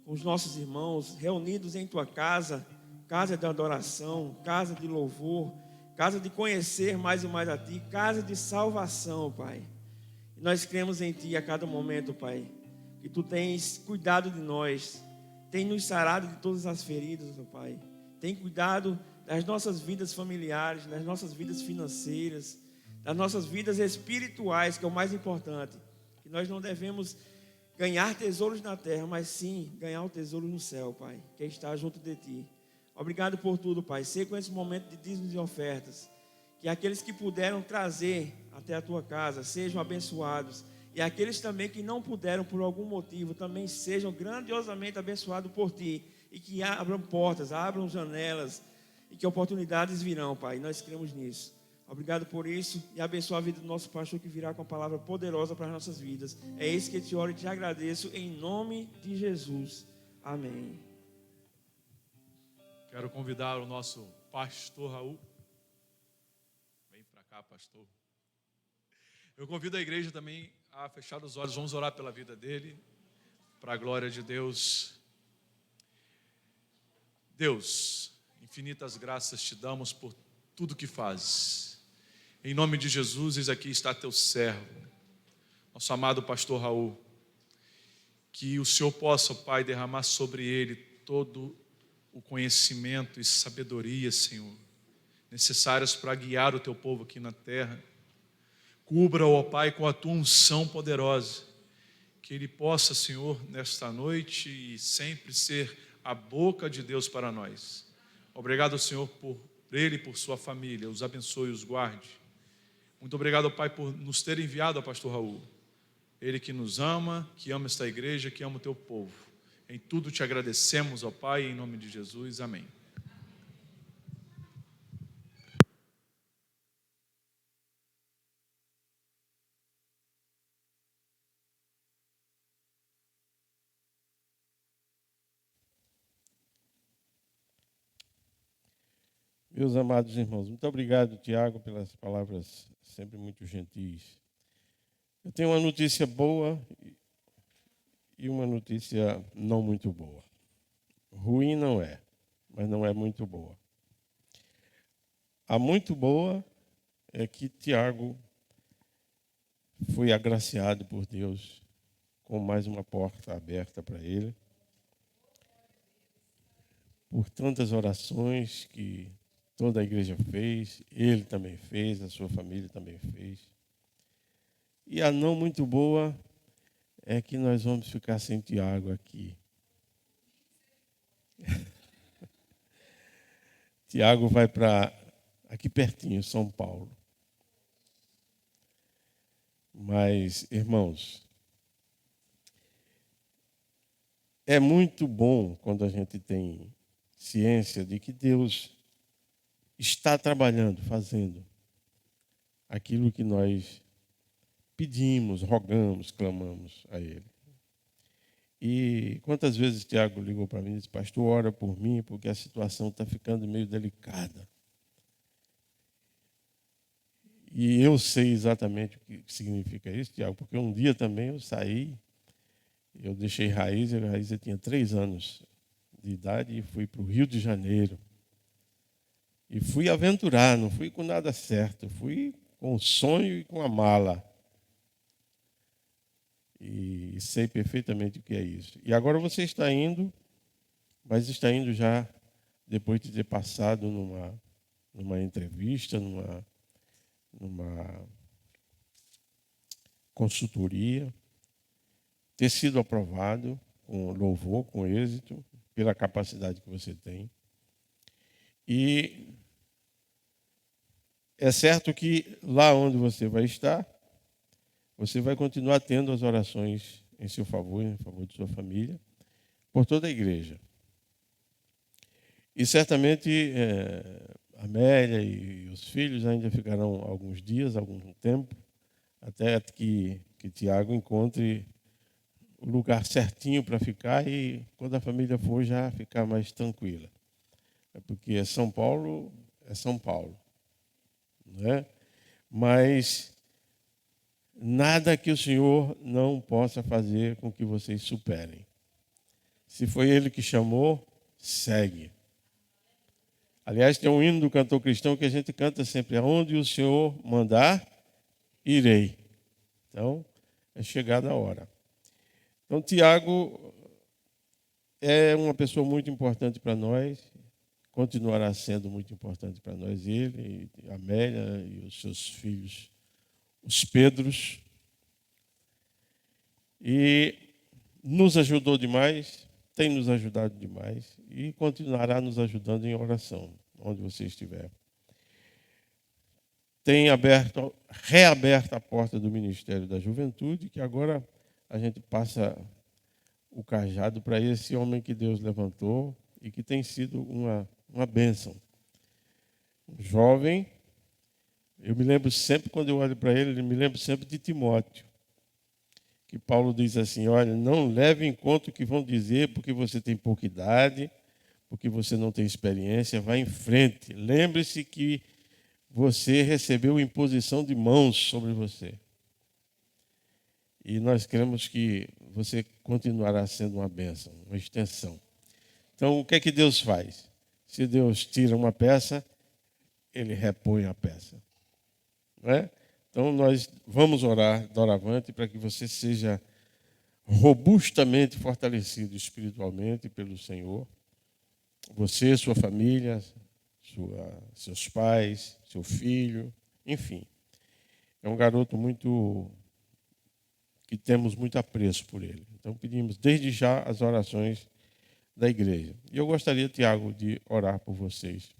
com os nossos irmãos, reunidos em Tua casa, casa de adoração, casa de louvor, casa de conhecer mais e mais a Ti, casa de salvação, Pai. E nós cremos em Ti a cada momento, Pai, que Tu tens cuidado de nós, tem nos sarado de todas as feridas, ó Pai. Tem cuidado das nossas vidas familiares, das nossas vidas financeiras, das nossas vidas espirituais, que é o mais importante. Que nós não devemos ganhar tesouros na terra, mas sim ganhar o tesouro no céu, Pai, que está junto de Ti. Obrigado por tudo, Pai. Sei com esse momento de dízimos e ofertas, que aqueles que puderam trazer até a Tua casa sejam abençoados E aqueles também que não puderam por algum motivo, também sejam grandiosamente abençoados por Ti. E que abram portas, abram janelas, e que oportunidades virão, Pai. Nós cremos nisso. Obrigado por isso e abençoa a vida do nosso pastor que virá com a palavra poderosa para as nossas vidas. É isso que eu te oro e te agradeço em nome de Jesus. Amém. Quero convidar o nosso pastor Raul. Vem para cá, pastor. Eu convido a igreja também a fechar os olhos. Vamos orar pela vida dele, para a glória de Deus. Deus, infinitas graças te damos por tudo que fazes. Em nome de Jesus, eis aqui está teu servo, nosso amado pastor Raul. Que o Senhor possa, Pai, derramar sobre ele todo o conhecimento e sabedoria, Senhor, necessários para guiar o teu povo aqui na terra. Cubra-o, ó Pai, com a tua unção poderosa. Que ele possa, Senhor, nesta noite e sempre ser a boca de Deus para nós. Obrigado, Senhor, por ele e por sua família. Os abençoe e os guarde. Muito obrigado, Pai, por nos ter enviado ao pastor Raul. Ele que nos ama, que ama esta igreja, que ama o teu povo. Em tudo te agradecemos, ó Pai, em nome de Jesus. Amém. Meus amados irmãos, muito obrigado, Tiago, pelas palavras sempre muito gentis. Eu tenho uma notícia boa e uma notícia não muito boa. Ruim não é, mas não é muito boa. A muito boa é que Tiago foi agraciado por Deus com mais uma porta aberta para ele. Por tantas orações que toda a igreja fez, ele também fez, a sua família também fez. E a não muito boa é que nós vamos ficar sem Tiago aqui. Tiago vai para aqui pertinho, São Paulo. Mas, irmãos, é muito bom quando a gente tem ciência de que Deus está trabalhando, fazendo aquilo que nós pedimos, rogamos, clamamos a Ele. E quantas vezes Tiago ligou para mim e disse: pastor, ora por mim, porque a situação está ficando meio delicada. E eu sei exatamente o que significa isso, Tiago, porque um dia também eu saí, eu deixei Raíza tinha 3 anos de idade e fui para o Rio de Janeiro. E fui aventurar, não fui com nada certo, fui com o sonho e com a mala. E sei perfeitamente o que é isso. E agora você está indo, mas está indo já depois de ter passado numa entrevista, numa consultoria, ter sido aprovado com louvor, com êxito, pela capacidade que você tem. E é certo que lá onde você vai estar, você vai continuar tendo as orações em seu favor, em favor de sua família, por toda a igreja. E certamente Amélia e os filhos ainda ficarão alguns dias, algum tempo, até que Tiago encontre o lugar certinho para ficar e, quando a família for, já ficar mais tranquila. Porque São Paulo é São Paulo, não é? Mas nada que o Senhor não possa fazer com que vocês superem. Se foi Ele que chamou, segue. Aliás, tem um hino do cantor cristão que a gente canta sempre: aonde o Senhor mandar, irei. Então, é chegada a hora. Então, Tiago é uma pessoa muito importante para nós, continuará sendo muito importante para nós, ele, a Amélia e os seus filhos, os Pedros. E nos ajudou demais, tem nos ajudado demais e continuará nos ajudando em oração, onde você estiver. tem reaberto a porta do Ministério da Juventude, que agora a gente passa o cajado para esse homem que Deus levantou e que tem sido uma bênção. Um jovem, eu me lembro sempre, quando eu olho para ele, me lembro sempre de Timóteo, que Paulo diz assim, olha, não leve em conta o que vão dizer porque você tem pouca idade, porque você não tem experiência, vá em frente. Lembre-se que você recebeu imposição de mãos sobre você. E nós queremos que você continuará sendo uma bênção, uma extensão. Então, o que é que Deus faz? Se Deus tira uma peça, Ele repõe a peça. Não é? Então, nós vamos orar doravante para que você seja robustamente fortalecido espiritualmente pelo Senhor. Você, sua família, seus pais, seu filho, enfim. É um garoto que temos muito apreço por ele. Então, pedimos desde já as orações da igreja. E eu gostaria, Tiago, de orar por vocês.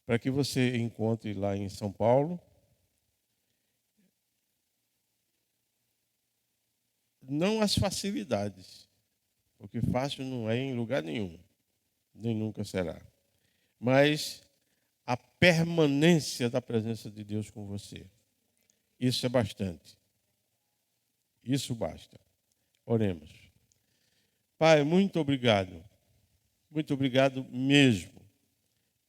Para que você encontre lá em São Paulo não as facilidades, porque fácil não é em lugar nenhum, nem nunca será, mas a permanência da presença de Deus com você. Isso é bastante. Isso basta. Oremos. Pai, muito obrigado mesmo,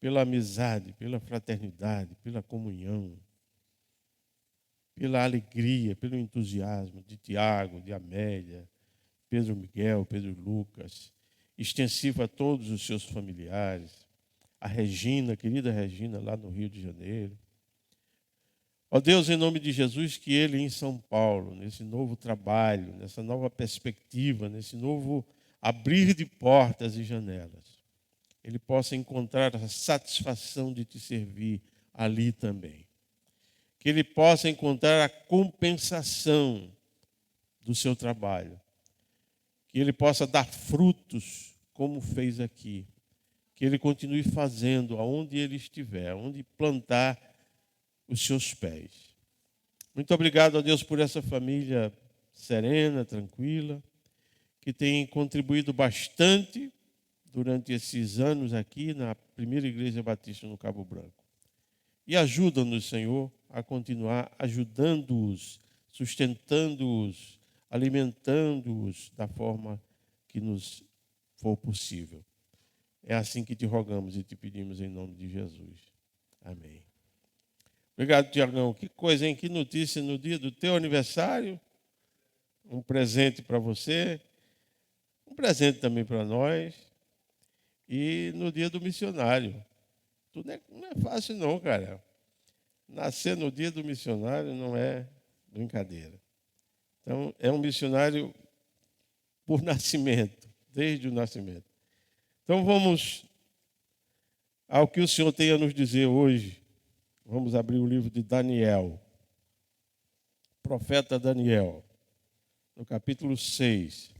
pela amizade, pela fraternidade, pela comunhão, pela alegria, pelo entusiasmo de Tiago, de Amélia, Pedro Miguel, Pedro Lucas, extensivo a todos os seus familiares, a Regina, querida Regina, lá no Rio de Janeiro. Ó Deus, em nome de Jesus, que ele em São Paulo, nesse novo trabalho, nessa nova perspectiva, nesse novo abrir de portas e janelas, ele possa encontrar a satisfação de te servir ali também. Que ele possa encontrar a compensação do seu trabalho. Que ele possa dar frutos, como fez aqui. Que ele continue fazendo aonde ele estiver, onde plantar os seus pés. Muito obrigado a Deus por essa família serena, tranquila, que tem contribuído bastante durante esses anos aqui na primeira Igreja Batista no Cabo Branco. E ajuda-nos, Senhor, a continuar ajudando-os, sustentando-os, alimentando-os da forma que nos for possível. É assim que te rogamos e te pedimos em nome de Jesus. Amém. Obrigado, Tiagão. Que coisa, hein? Que notícia no dia do teu aniversário. Um presente para você, um presente também para nós. E no dia do missionário. Tudo não é fácil não, cara. Nascer no dia do missionário não é brincadeira. Então, é um missionário por nascimento, desde o nascimento. Então, vamos ao que o Senhor tem a nos dizer hoje. Vamos abrir o livro de Daniel, profeta Daniel, no capítulo 6.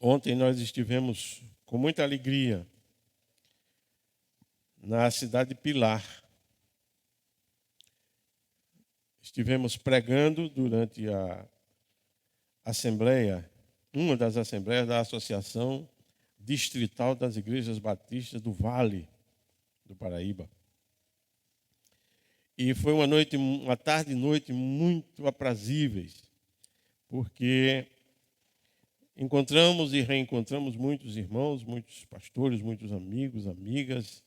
Ontem nós estivemos com muita alegria na cidade de Pilar. Estivemos pregando durante a assembleia, uma das assembleias da Associação Distrital das Igrejas Batistas do Vale do Paraíba. E foi uma tarde e noite muito aprazíveis, porque encontramos e reencontramos muitos irmãos, muitos pastores, muitos amigos, amigas,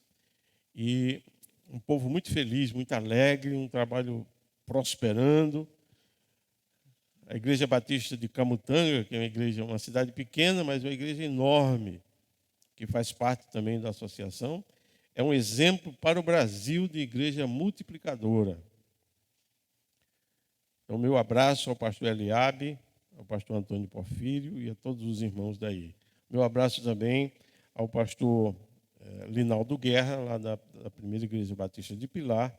e um povo muito feliz, muito alegre, um trabalho prosperando. A Igreja Batista de Camutanga, que é uma cidade pequena, mas uma igreja enorme, que faz parte também da associação, é um exemplo para o Brasil de igreja multiplicadora. Então, meu abraço ao pastor Eliabe, ao pastor Antônio Porfírio e a todos os irmãos daí. Meu abraço também ao pastor Linaldo Guerra, lá da primeira Igreja Batista de Pilar,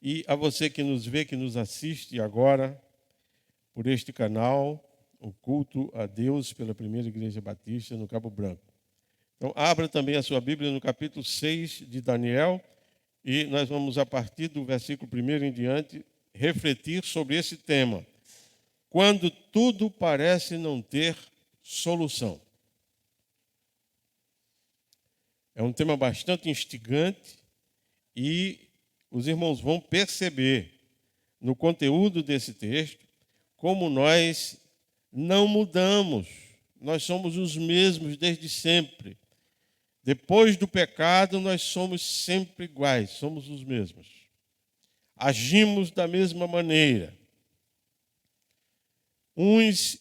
e a você que nos vê, que nos assiste agora por este canal, o culto a Deus pela Primeira Igreja Batista no Cabo Branco. Então, abra também a sua Bíblia no capítulo 6 de Daniel, e nós vamos, a partir do versículo 1 em diante, refletir sobre esse tema. Quando tudo parece não ter solução. É um tema bastante instigante e os irmãos vão perceber no conteúdo desse texto como nós não mudamos. Nós somos os mesmos desde sempre. Depois do pecado, nós somos sempre iguais, somos os mesmos. Agimos da mesma maneira. Uns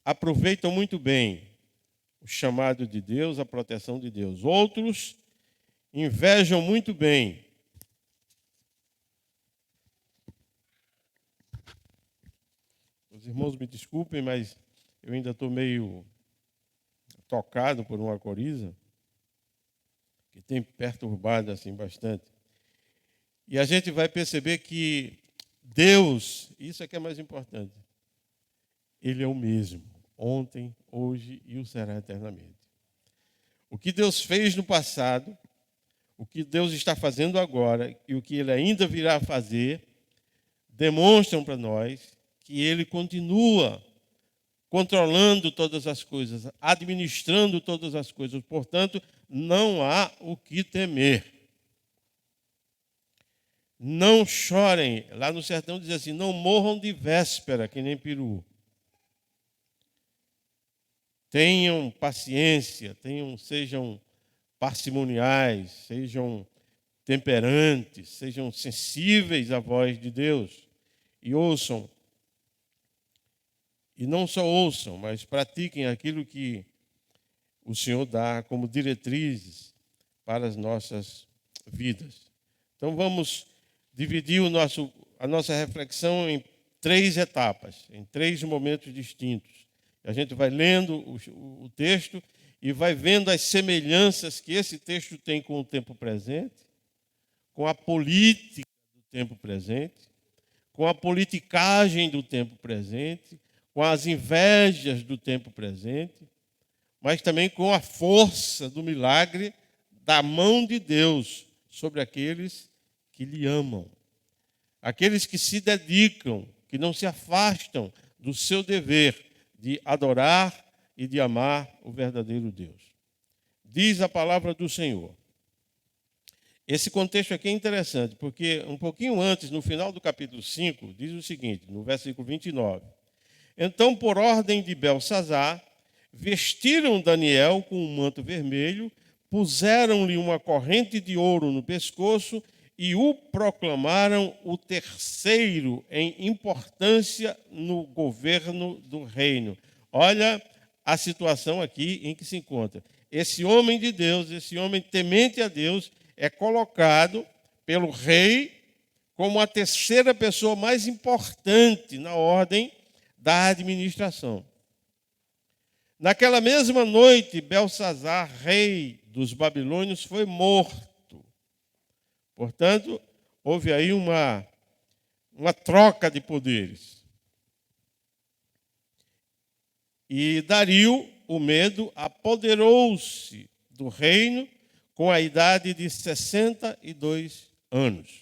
aproveitam muito bem o chamado de Deus, a proteção de Deus. Outros invejam muito bem os irmãos me desculpem, mas eu ainda estou meio tocado por uma coriza que tem perturbado assim bastante. E a gente vai perceber que Deus, isso é que é mais importante, Ele é o mesmo, ontem, hoje e o será eternamente. O que Deus fez no passado, o que Deus está fazendo agora e o que Ele ainda virá a fazer, demonstram para nós que Ele continua controlando todas as coisas, administrando todas as coisas. Portanto, não há o que temer. Não chorem. Lá no sertão diz assim, não morram de véspera, que nem peru. Tenham paciência, sejam parcimoniais, sejam temperantes, sejam sensíveis à voz de Deus e ouçam. E não só ouçam, mas pratiquem aquilo que o Senhor dá como diretrizes para as nossas vidas. Então vamos dividir a nossa reflexão em 3 etapas, em 3 momentos distintos. A gente vai lendo o texto e vai vendo as semelhanças que esse texto tem com o tempo presente, com a política do tempo presente, com a politicagem do tempo presente, com as invejas do tempo presente, mas também com a força do milagre da mão de Deus sobre aqueles que lhe amam, aqueles que se dedicam, que não se afastam do seu dever de adorar e de amar o verdadeiro Deus. Diz a palavra do Senhor. Esse contexto aqui é interessante, porque um pouquinho antes, no final do capítulo 5, diz o seguinte, no versículo 29. Então, por ordem de Beltsazar, vestiram Daniel com um manto vermelho, puseram-lhe uma corrente de ouro no pescoço e o proclamaram o terceiro em importância no governo do reino. Olha a situação aqui em que se encontra. Esse homem de Deus, esse homem temente a Deus, é colocado pelo rei como a terceira pessoa mais importante na ordem da administração. Naquela mesma noite, Beltsazar, rei dos babilônios, foi morto. Portanto, houve aí uma troca de poderes. E Dario, o Medo, apoderou-se do reino com a idade de 62 anos.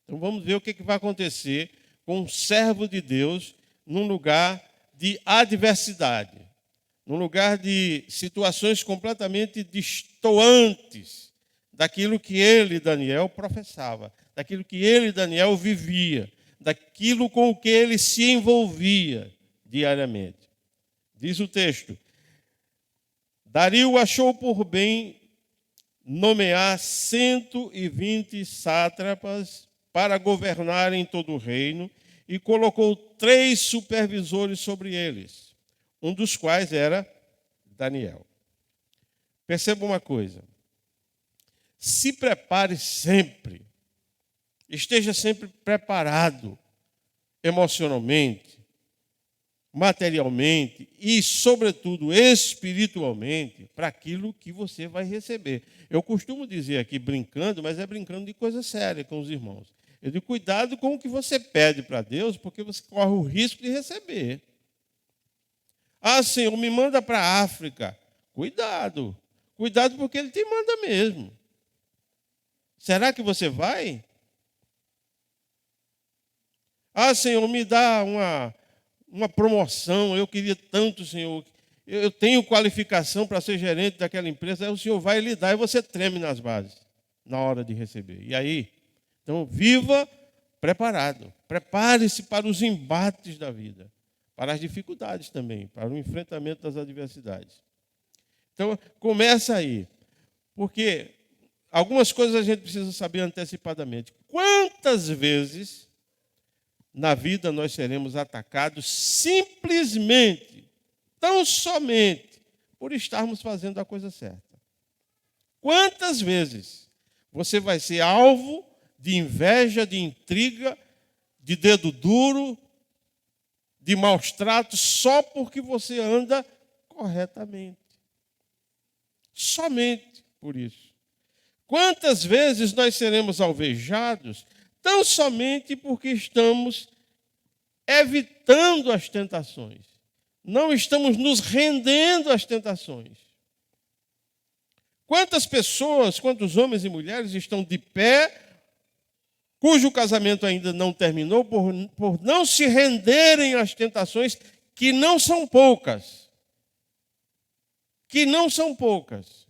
Então vamos ver o que vai acontecer com um servo de Deus num lugar de adversidade, num lugar de situações completamente destoantes daquilo que ele, Daniel, professava, daquilo que ele, Daniel, vivia, daquilo com o que ele se envolvia diariamente. Diz o texto, Dario achou por bem nomear 120 sátrapas para governarem todo o reino e colocou 3 supervisores sobre eles, um dos quais era Daniel. Perceba uma coisa, se prepare sempre, esteja sempre preparado emocionalmente, materialmente e, sobretudo, espiritualmente para aquilo que você vai receber. Eu costumo dizer aqui brincando, mas é brincando de coisa séria com os irmãos. Eu digo, cuidado com o que você pede para Deus, porque você corre o risco de receber. Ah, Senhor, me manda para a África. Cuidado. Cuidado porque Ele te manda mesmo. Será que você vai? Ah, Senhor, me dá uma promoção. Eu queria tanto, Senhor. Eu tenho qualificação para ser gerente daquela empresa. Aí o Senhor vai lhe dar e você treme nas bases na hora de receber. E aí? Então, viva preparado. Prepare-se para os embates da vida. Para as dificuldades também. Para o enfrentamento das adversidades. Então, começa aí. Porque algumas coisas a gente precisa saber antecipadamente. Quantas vezes na vida nós seremos atacados simplesmente, tão somente, por estarmos fazendo a coisa certa? Quantas vezes você vai ser alvo de inveja, de intriga, de dedo duro, de maus tratos, só porque você anda corretamente? Somente por isso. Quantas vezes nós seremos alvejados tão somente porque estamos evitando as tentações, não estamos nos rendendo às tentações? Quantas pessoas, quantos homens e mulheres estão de pé, cujo casamento ainda não terminou, por não se renderem às tentações, que não são poucas. Que não são poucas.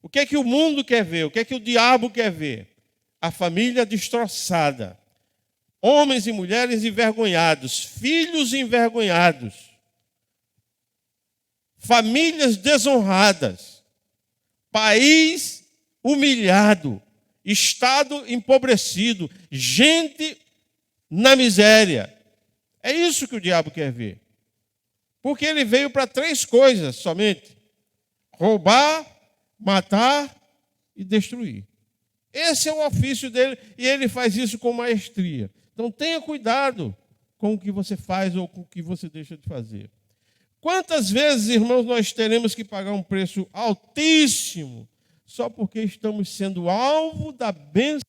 O que é que o mundo quer ver? O que é que o diabo quer ver? A família destroçada. Homens e mulheres envergonhados. Filhos envergonhados. Famílias desonradas. País humilhado. Estado empobrecido. Gente na miséria. É isso que o diabo quer ver. Porque ele veio para 3 coisas somente: roubar, matar e destruir. Esse é o ofício dele e ele faz isso com maestria. Então tenha cuidado com o que você faz ou com o que você deixa de fazer. Quantas vezes, irmãos, nós teremos que pagar um preço altíssimo só porque estamos sendo alvo da bênção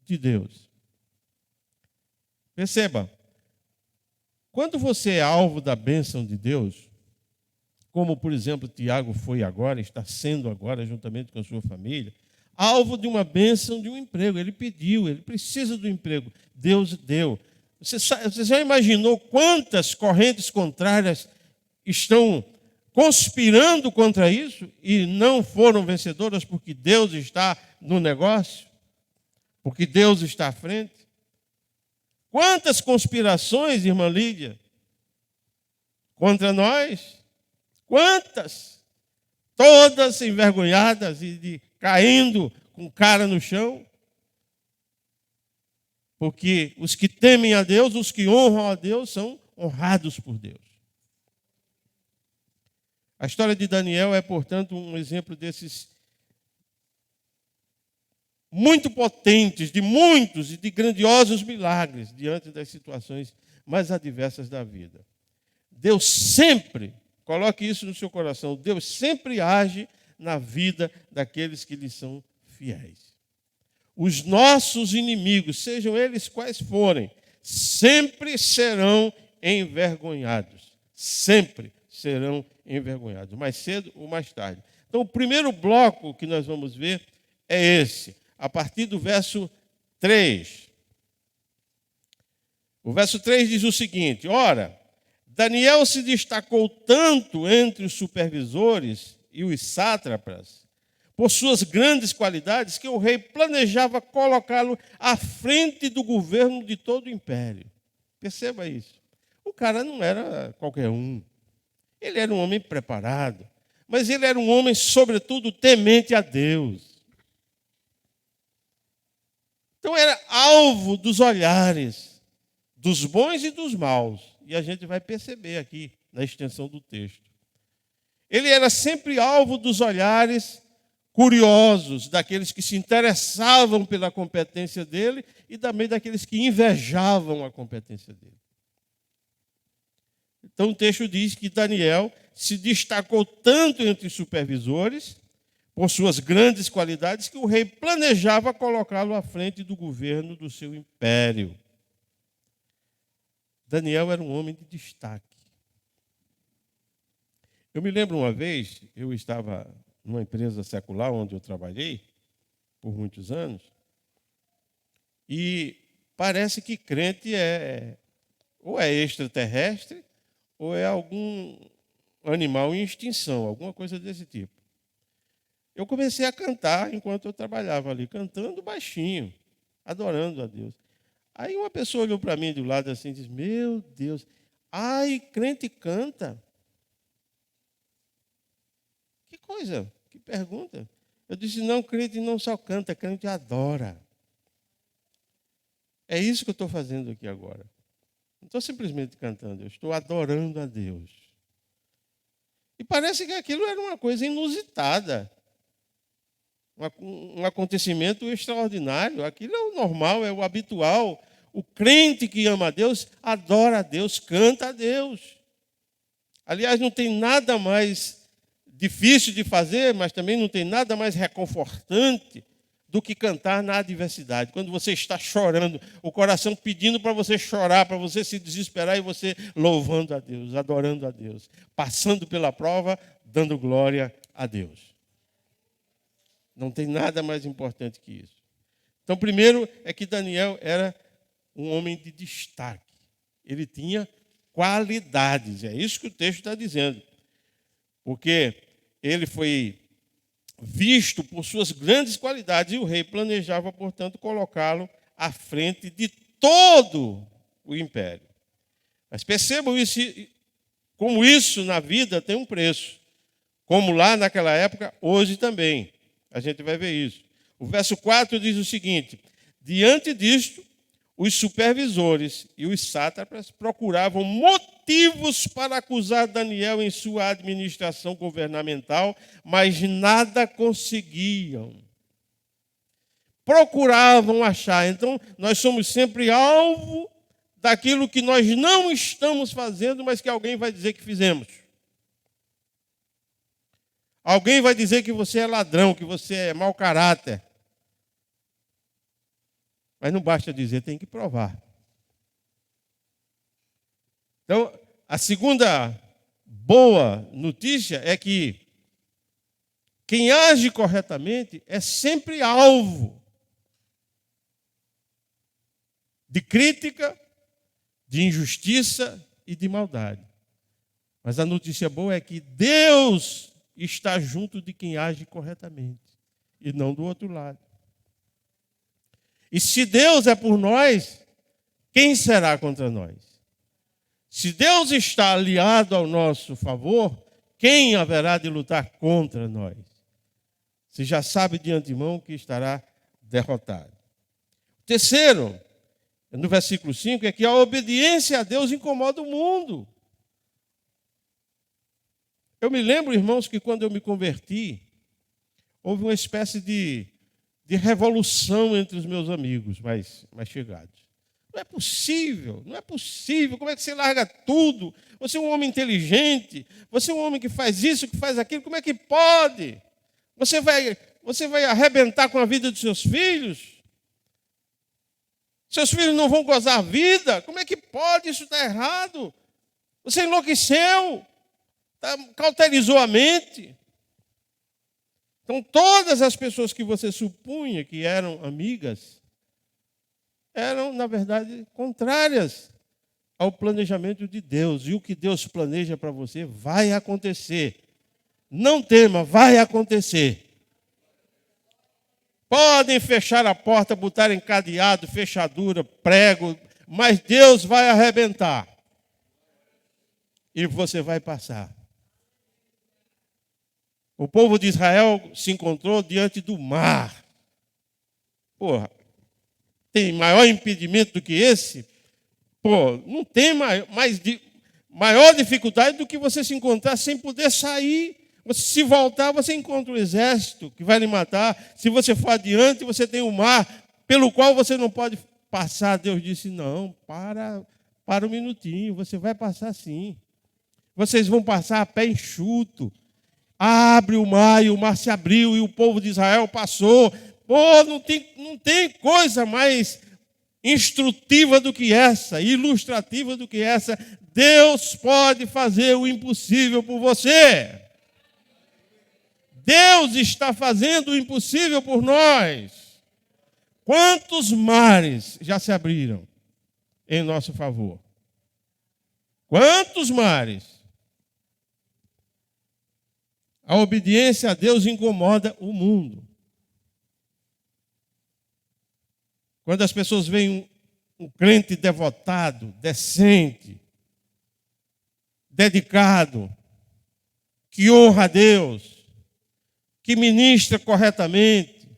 de Deus? Perceba, quando você é alvo da bênção de Deus, como, por exemplo, Tiago foi agora, está sendo agora, juntamente com a sua família, alvo de uma bênção de um emprego. Ele pediu, ele precisa do emprego. Deus deu. Você já imaginou quantas correntes contrárias estão conspirando contra isso e não foram vencedoras porque Deus está no negócio? Porque Deus está à frente? Quantas conspirações, irmã Lídia, contra nós? Quantas? Todas envergonhadas e caindo com cara no chão. Porque os que temem a Deus, os que honram a Deus, são honrados por Deus. A história de Daniel é, portanto, um exemplo desses muito potentes, de muitos e de grandiosos milagres diante das situações mais adversas da vida. Deus sempre, coloque isso no seu coração, Deus sempre age na vida daqueles que lhe são fiéis. Os nossos inimigos, sejam eles quais forem, sempre serão envergonhados. Sempre serão envergonhados, mais cedo ou mais tarde. Então, o primeiro bloco que nós vamos ver é esse, a partir do verso 3. O verso 3 diz o seguinte: ora, Daniel se destacou tanto entre os supervisores e os sátrapas por suas grandes qualidades que o rei planejava colocá-lo à frente do governo de todo o império. Perceba isso. O cara não era qualquer um. Ele era um homem preparado, mas ele era um homem, sobretudo, temente a Deus. Então era alvo dos olhares, dos bons e dos maus. E a gente vai perceber aqui na extensão do texto. Ele era sempre alvo dos olhares curiosos, daqueles que se interessavam pela competência dele e também daqueles que invejavam a competência dele. Então o texto diz que Daniel se destacou tanto entre os supervisores por suas grandes qualidades, que o rei planejava colocá-lo à frente do governo do seu império. Daniel era um homem de destaque. Eu me lembro uma vez, eu estava numa empresa secular onde eu trabalhei por muitos anos, e parece que crente ou é extraterrestre ou é algum animal em extinção, alguma coisa desse tipo. Eu comecei a cantar enquanto eu trabalhava ali, cantando baixinho, adorando a Deus. Aí uma pessoa olhou para mim do lado assim e disse: meu Deus, ai, crente canta? Que coisa, que pergunta. Eu disse: não, crente não só canta, crente adora. É isso que eu estou fazendo aqui agora. Não estou simplesmente cantando, eu estou adorando a Deus. E parece que aquilo era uma coisa inusitada. Um acontecimento extraordinário. Aquilo é o normal, é o habitual. O crente que ama a Deus, adora a Deus, canta a Deus. Aliás, não tem nada mais difícil de fazer, mas também não tem nada mais reconfortante do que cantar na adversidade. Quando você está chorando, o coração pedindo para você chorar, para você se desesperar, e você louvando a Deus, adorando a Deus, passando pela prova, dando glória a Deus. Não tem nada mais importante que isso. Então, primeiro é que Daniel era um homem de destaque. Ele tinha qualidades. É isso que o texto está dizendo. Porque ele foi visto por suas grandes qualidades e o rei planejava, portanto, colocá-lo à frente de todo o império. Mas percebam isso, como isso na vida tem um preço. Como lá naquela época, hoje também. A gente vai ver isso. O verso 4 diz o seguinte: diante disto, os supervisores e os sátrapas procuravam motivos para acusar Daniel em sua administração governamental, mas nada conseguiam. Procuravam achar. Então, nós somos sempre alvo daquilo que nós não estamos fazendo, mas que alguém vai dizer que fizemos. Alguém vai dizer que você é ladrão, que você é mau caráter. Mas não basta dizer, tem que provar. Então, a segunda boa notícia é que quem age corretamente é sempre alvo de crítica, de injustiça e de maldade. Mas a notícia boa é que Deus está junto de quem age corretamente e não do outro lado. E se Deus é por nós, quem será contra nós? Se Deus está aliado ao nosso favor, quem haverá de lutar contra nós? Você já sabe de antemão que estará derrotado. Terceiro, no versículo 5, é que a obediência a Deus incomoda o mundo. Eu me lembro, irmãos, que quando eu me converti, houve uma espécie de revolução entre os meus amigos mais chegados. Não é possível, não é possível. Como é que você larga tudo? Você é um homem inteligente, você é um homem que faz isso, que faz aquilo, como é que pode? Você vai arrebentar com a vida dos seus filhos? Seus filhos não vão gozar a vida? Como é que pode? Isso está errado. Você enlouqueceu, cauterizou a mente. Então, todas as pessoas que você supunha que eram amigas, eram, na verdade, contrárias ao planejamento de Deus. E o que Deus planeja para você vai acontecer. Não tema, vai acontecer. Podem fechar a porta, botar em cadeado, fechadura, prego, mas Deus vai arrebentar. E você vai passar. O povo de Israel se encontrou diante do mar. Porra, tem maior impedimento do que esse? Pô, não tem maior dificuldade do que você se encontrar sem poder sair. Você, se voltar, você encontra um exército que vai lhe matar. Se você for adiante, você tem um mar pelo qual você não pode passar. Deus disse: não, para um minutinho, você vai passar sim. Vocês vão passar a pé enxuto. abre o mar, e o mar se abriu, e o povo de Israel passou. Pô, não tem coisa mais instrutiva do que essa, ilustrativa do que essa. Deus pode fazer o impossível por você. Deus está fazendo o impossível por nós. Quantos mares já se abriram em nosso favor? Quantos mares? A obediência a Deus incomoda o mundo. Quando as pessoas veem um crente devotado, decente, dedicado, que honra a Deus, que ministra corretamente,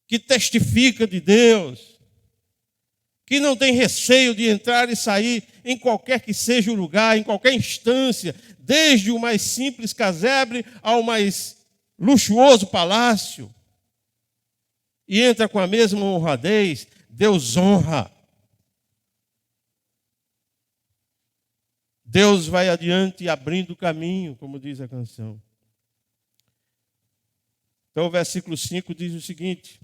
que testifica de Deus, que não tem receio de entrar e sair em qualquer que seja o lugar, em qualquer instância, desde o mais simples casebre ao mais luxuoso palácio, e entra com a mesma honradez, Deus honra. Deus vai adiante abrindo o caminho, como diz a canção. Então o versículo 5 diz o seguinte: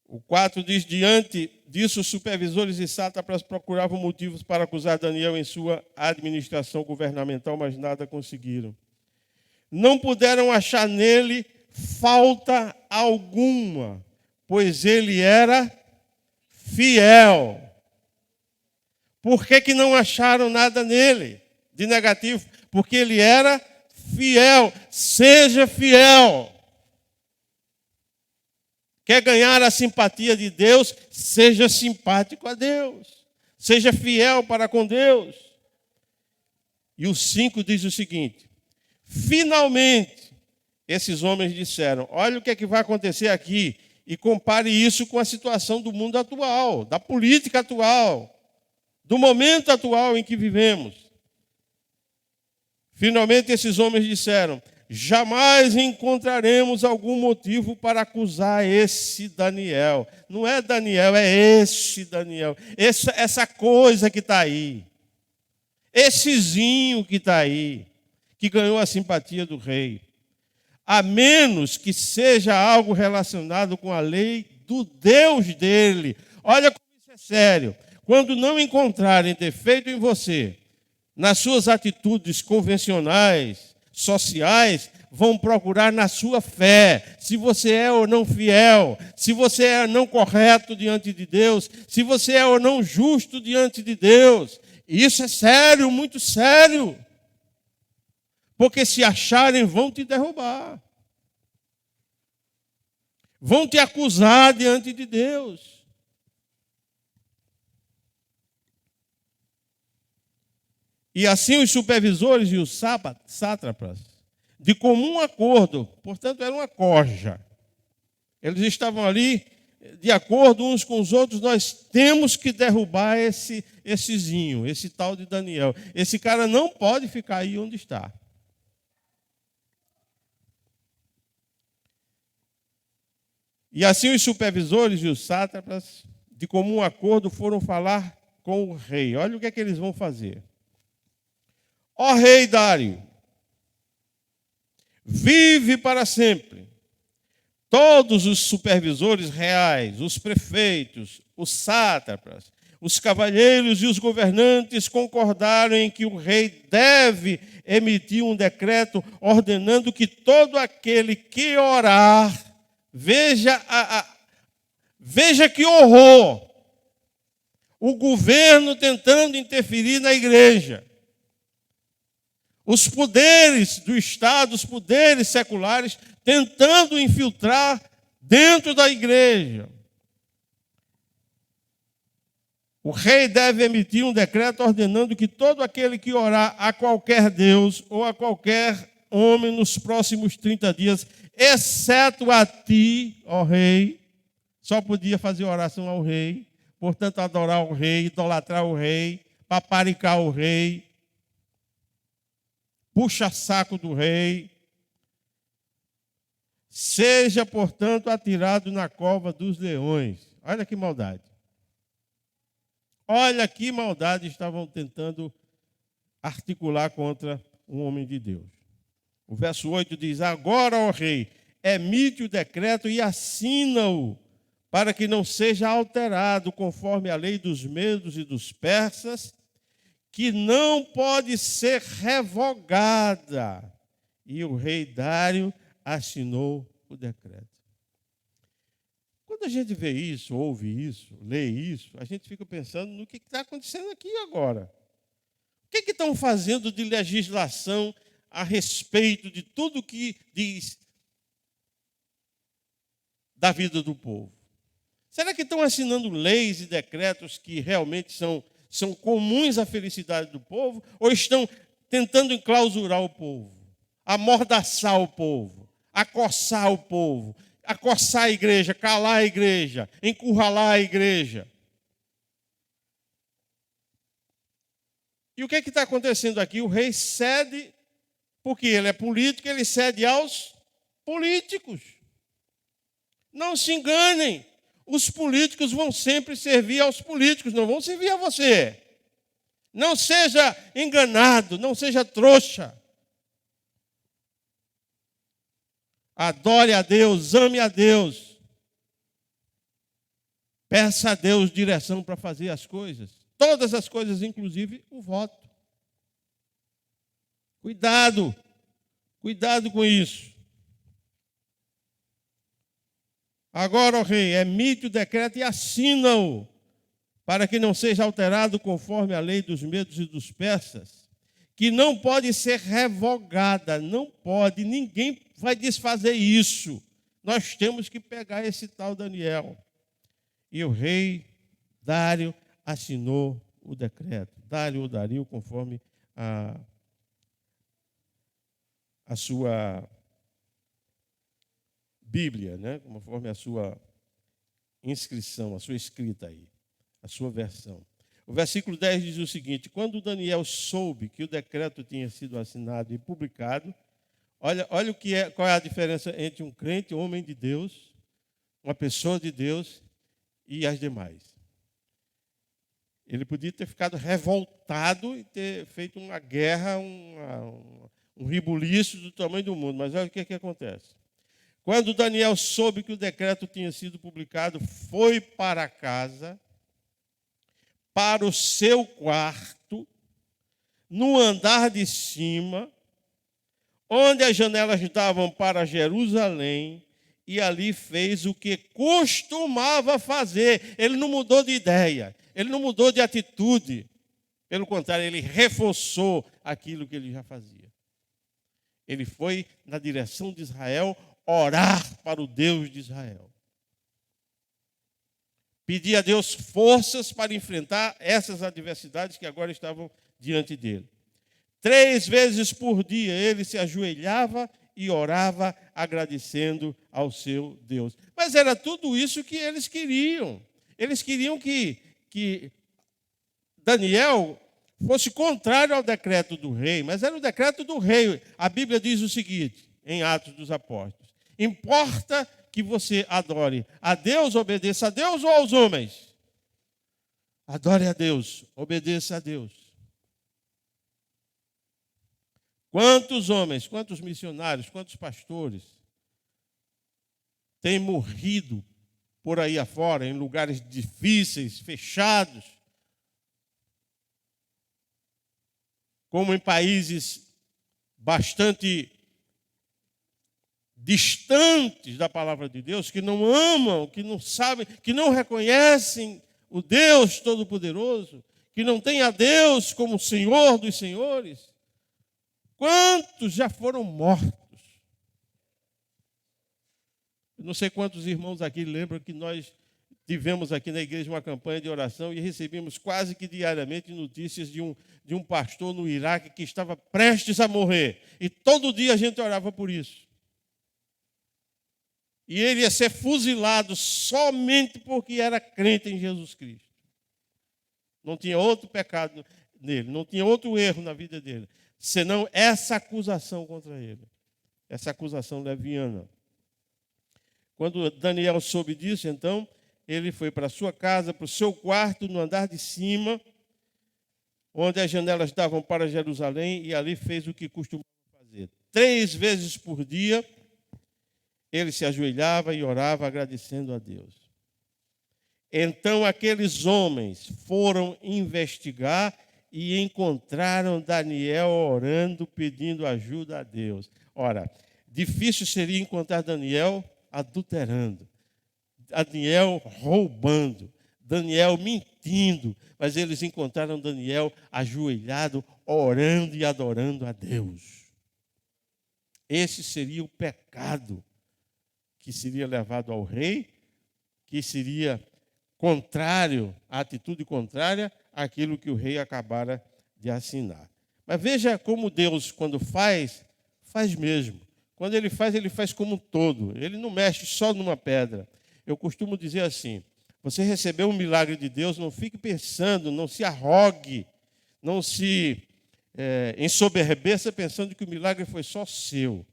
o 4 diz: diante disso, os supervisores e sátrapas procuravam motivos para acusar Daniel em sua administração governamental, mas nada conseguiram. Não puderam achar nele falta alguma, pois ele era fiel. Por que não acharam nada nele de negativo? Porque ele era fiel. Seja fiel. Quer ganhar a simpatia de Deus? Seja simpático a Deus. Seja fiel para com Deus. E o 5 diz o seguinte: finalmente, esses homens disseram, olha o que é que vai acontecer aqui, e compare isso com a situação do mundo atual, da política atual, do momento atual em que vivemos. Finalmente, esses homens disseram, jamais encontraremos algum motivo para acusar esse Daniel. Não é Daniel, é esse Daniel. Essa coisa que está aí. Essezinho que está aí. Que ganhou a simpatia do rei. A menos que seja algo relacionado com a lei do Deus dele. Olha como isso é sério. Quando não encontrarem defeito em você, nas suas atitudes convencionais, sociais, vão procurar na sua fé, se você é ou não fiel, se você é ou não correto diante de Deus, se você é ou não justo diante de Deus. Isso é sério, muito sério. Porque se acharem, vão te derrubar. Vão te acusar diante de Deus. E assim os supervisores e os sátrapas, de comum acordo, portanto era uma corja. Eles estavam ali, de acordo uns com os outros, nós temos que derrubar essezinho, esse tal de Daniel. Esse cara não pode ficar aí onde está. E assim os supervisores e os sátrapas, de comum acordo, foram falar com o rei. Olha o que é que eles vão fazer. Ó rei Dário, vive para sempre. Todos os supervisores reais, os prefeitos, os sátrapas, os cavalheiros e os governantes concordaram em que o rei deve emitir um decreto ordenando que todo aquele que orar, veja que horror, o governo tentando interferir na igreja. Os poderes do Estado, os poderes seculares, tentando infiltrar dentro da igreja. O rei deve emitir um decreto ordenando que todo aquele que orar a qualquer Deus ou a qualquer homem nos próximos 30 dias, exceto a ti, ó rei, só podia fazer oração ao rei, portanto, adorar o rei, idolatrar o rei, paparicar o rei, puxa-saco do rei, seja, portanto, atirado na cova dos leões. Olha que maldade. Olha que maldade estavam tentando articular contra um homem de Deus. O verso 8 diz: agora, ó rei, emite o decreto e assina-o, para que não seja alterado conforme a lei dos medos e dos persas, que não pode ser revogada. E o rei Dário assinou o decreto. Quando a gente vê isso, ouve isso, lê isso, a gente fica pensando no que está acontecendo aqui agora. O que estão fazendo de legislação a respeito de tudo que diz da vida do povo? Será que estão assinando leis e decretos que realmente são comuns à felicidade do povo? Ou estão tentando enclausurar o povo, amordaçar o povo, acossar o povo, acossar a igreja, calar a igreja, encurralar a igreja? E o que está acontecendo aqui? O rei cede, porque ele é político, ele cede aos políticos. Não se enganem, os políticos vão sempre servir aos políticos, não vão servir a você. Não seja enganado, não seja trouxa. Adore a Deus, ame a Deus. Peça a Deus direção para fazer as coisas. Todas as coisas, inclusive o voto. Cuidado com isso. Agora, ó rei, emite o decreto e assina-o, para que não seja alterado conforme a lei dos medos e dos persas, que não pode ser revogada, não pode, ninguém vai desfazer isso. Nós temos que pegar esse tal Daniel. E o rei Dário assinou o decreto. Dário ou Dario, conforme a sua Bíblia, né? Conforme a sua inscrição, a sua escrita aí, a sua versão. O versículo 10 diz o seguinte: quando Daniel soube que o decreto tinha sido assinado e publicado, olha qual é a diferença entre um crente, um homem de Deus, uma pessoa de Deus e as demais. Ele podia ter ficado revoltado e ter feito uma guerra, um rebuliço do tamanho do mundo, mas olha o que acontece. Quando Daniel soube que o decreto tinha sido publicado, foi para casa, para o seu quarto, no andar de cima, onde as janelas davam para Jerusalém, e ali fez o que costumava fazer. Ele não mudou de ideia, ele não mudou de atitude. Pelo contrário, ele reforçou aquilo que ele já fazia. Ele foi na direção de Israel orar para o Deus de Israel. Pedir a Deus forças para enfrentar essas adversidades que agora estavam diante dele. 3 vezes por dia ele se ajoelhava e orava agradecendo ao seu Deus. Mas era tudo isso que eles queriam. Eles queriam que Daniel fosse contrário ao decreto do rei, mas era o decreto do rei. A Bíblia diz o seguinte, em Atos dos Apóstolos: importa que você adore a Deus, obedeça a Deus ou aos homens? Adore a Deus, obedeça a Deus. Quantos homens, quantos missionários, quantos pastores têm morrido por aí afora, em lugares difíceis, fechados, como em países bastante distantes da palavra de Deus, que não amam, que não sabem, que não reconhecem o Deus Todo-Poderoso, que não têm a Deus como Senhor dos senhores. Quantos já foram mortos? Eu não sei quantos irmãos aqui lembram que nós tivemos aqui na igreja uma campanha de oração e recebemos quase que diariamente notícias de um pastor no Iraque que estava prestes a morrer. E todo dia a gente orava por isso. E ele ia ser fuzilado somente porque era crente em Jesus Cristo. Não tinha outro pecado nele, não tinha outro erro na vida dele, senão essa acusação contra ele. Essa acusação leviana. Quando Daniel soube disso, então, ele foi para a sua casa, para o seu quarto, no andar de cima, onde as janelas davam para Jerusalém, e ali fez o que costumava fazer. 3 vezes por dia, ele se ajoelhava e orava, agradecendo a Deus. Então aqueles homens foram investigar e encontraram Daniel orando, pedindo ajuda a Deus. Ora, difícil seria encontrar Daniel adulterando, Daniel roubando, Daniel mentindo, mas eles encontraram Daniel ajoelhado, orando e adorando a Deus. Esse seria o pecado que seria levado ao rei, que seria contrário, a atitude contrária àquilo que o rei acabara de assinar. Mas veja como Deus, quando faz, faz mesmo. Quando ele faz como um todo. Ele não mexe só numa pedra. Eu costumo dizer assim, você recebeu um milagre de Deus, não fique pensando, não se arrogue, não se ensoberbeça pensando que o milagre foi só seu.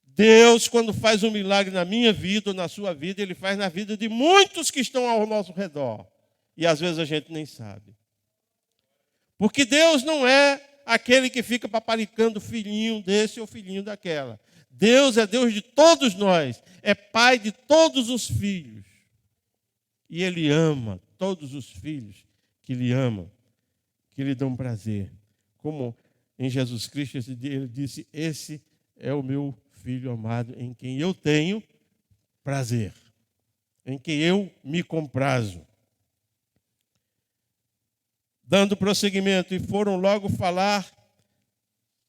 Deus, quando faz um milagre na minha vida ou na sua vida, Ele faz na vida de muitos que estão ao nosso redor. E às vezes a gente nem sabe. Porque Deus não é aquele que fica paparicando filhinho desse ou filhinho daquela. Deus é Deus de todos nós, é Pai de todos os filhos. E Ele ama todos os filhos que lhe amam, que lhe dão prazer. Como em Jesus Cristo Ele disse, esse é o meu Filho amado, em quem eu tenho prazer, em quem eu me comprazo. Dando prosseguimento, e foram logo falar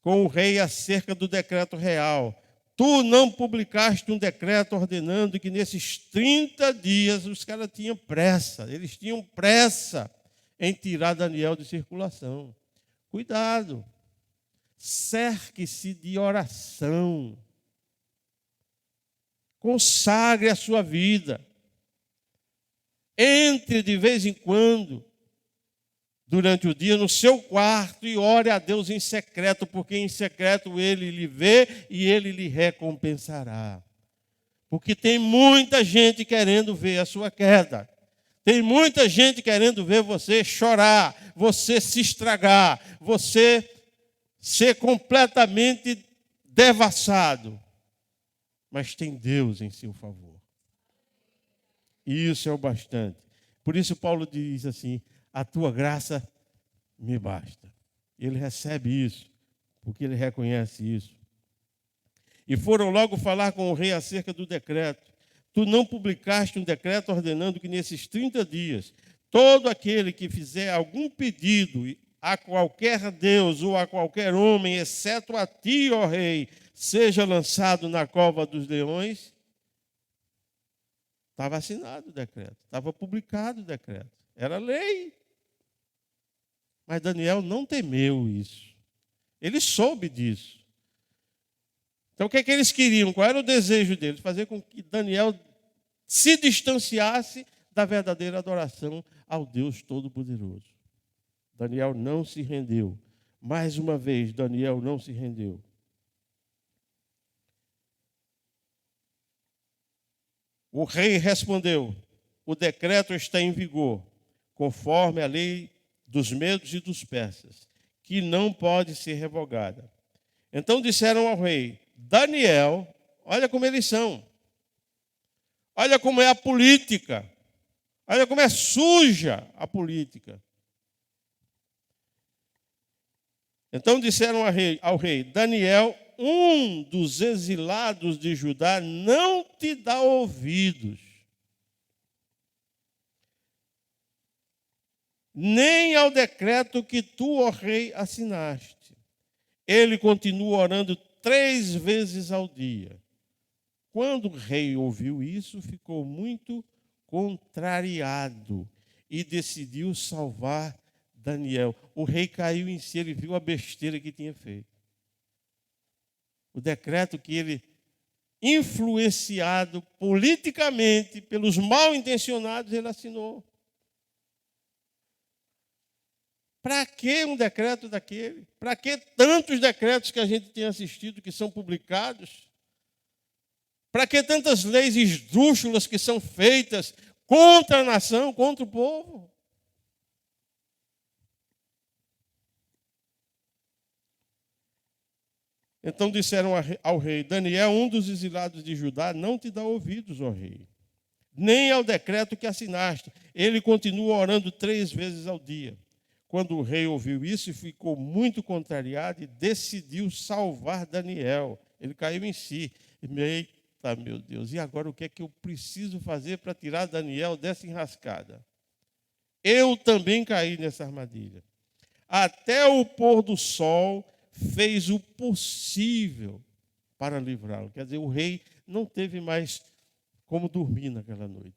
com o rei acerca do decreto real. Tu não publicaste um decreto ordenando que nesses 30 dias os caras tinham pressa, eles tinham pressa em tirar Daniel de circulação. Cuidado, cerque-se de oração. Consagre a sua vida. Entre de vez em quando, durante o dia, no seu quarto e ore a Deus em secreto, porque em secreto Ele lhe vê e Ele lhe recompensará. Porque tem muita gente querendo ver a sua queda. Tem muita gente querendo ver você chorar, você se estragar, você ser completamente devassado. Mas tem Deus em seu favor. E isso é o bastante. Por isso Paulo diz assim, a tua graça me basta. Ele recebe isso, porque ele reconhece isso. E foram logo falar com o rei acerca do decreto. Tu não publicaste um decreto ordenando que nesses 30 dias, todo aquele que fizer algum pedido a qualquer Deus ou a qualquer homem, exceto a ti, ó rei, seja lançado na cova dos leões. Estava assinado o decreto, estava publicado o decreto, era lei. Mas Daniel não temeu isso, ele soube disso. Então o que é que eles queriam? Qual era o desejo deles? Fazer com que Daniel se distanciasse da verdadeira adoração ao Deus Todo-Poderoso. Daniel não se rendeu. Mais uma vez, Daniel não se rendeu. O rei respondeu, o decreto está em vigor, conforme a lei dos medos e dos persas, que não pode ser revogada. Então disseram ao rei, Daniel, olha como eles são, olha como é a política, olha como é suja a política. Então disseram ao rei, Daniel, um dos exilados de Judá não te dá ouvidos, nem ao decreto que tu, ó rei, assinaste. Ele continua orando 3 vezes ao dia. Quando o rei ouviu isso, ficou muito contrariado e decidiu salvar Daniel. O rei caiu em si, ele viu a besteira que tinha feito. O decreto que ele, influenciado politicamente pelos mal intencionados, ele assinou. Para que um decreto daquele? Para que tantos decretos que a gente tem assistido que são publicados? Para que tantas leis esdrúxulas que são feitas contra a nação, contra o povo? Então disseram ao rei: Daniel, um dos exilados de Judá, não te dá ouvidos, ó rei, nem ao decreto que assinaste. Ele continua orando 3 vezes ao dia. Quando o rei ouviu isso, ficou muito contrariado e decidiu salvar Daniel. Ele caiu em si. Eita, meu Deus, e agora o que é que eu preciso fazer para tirar Daniel dessa enrascada? Eu também caí nessa armadilha. Até o pôr do sol fez o possível para livrá-lo. Quer dizer, o rei não teve mais como dormir naquela noite.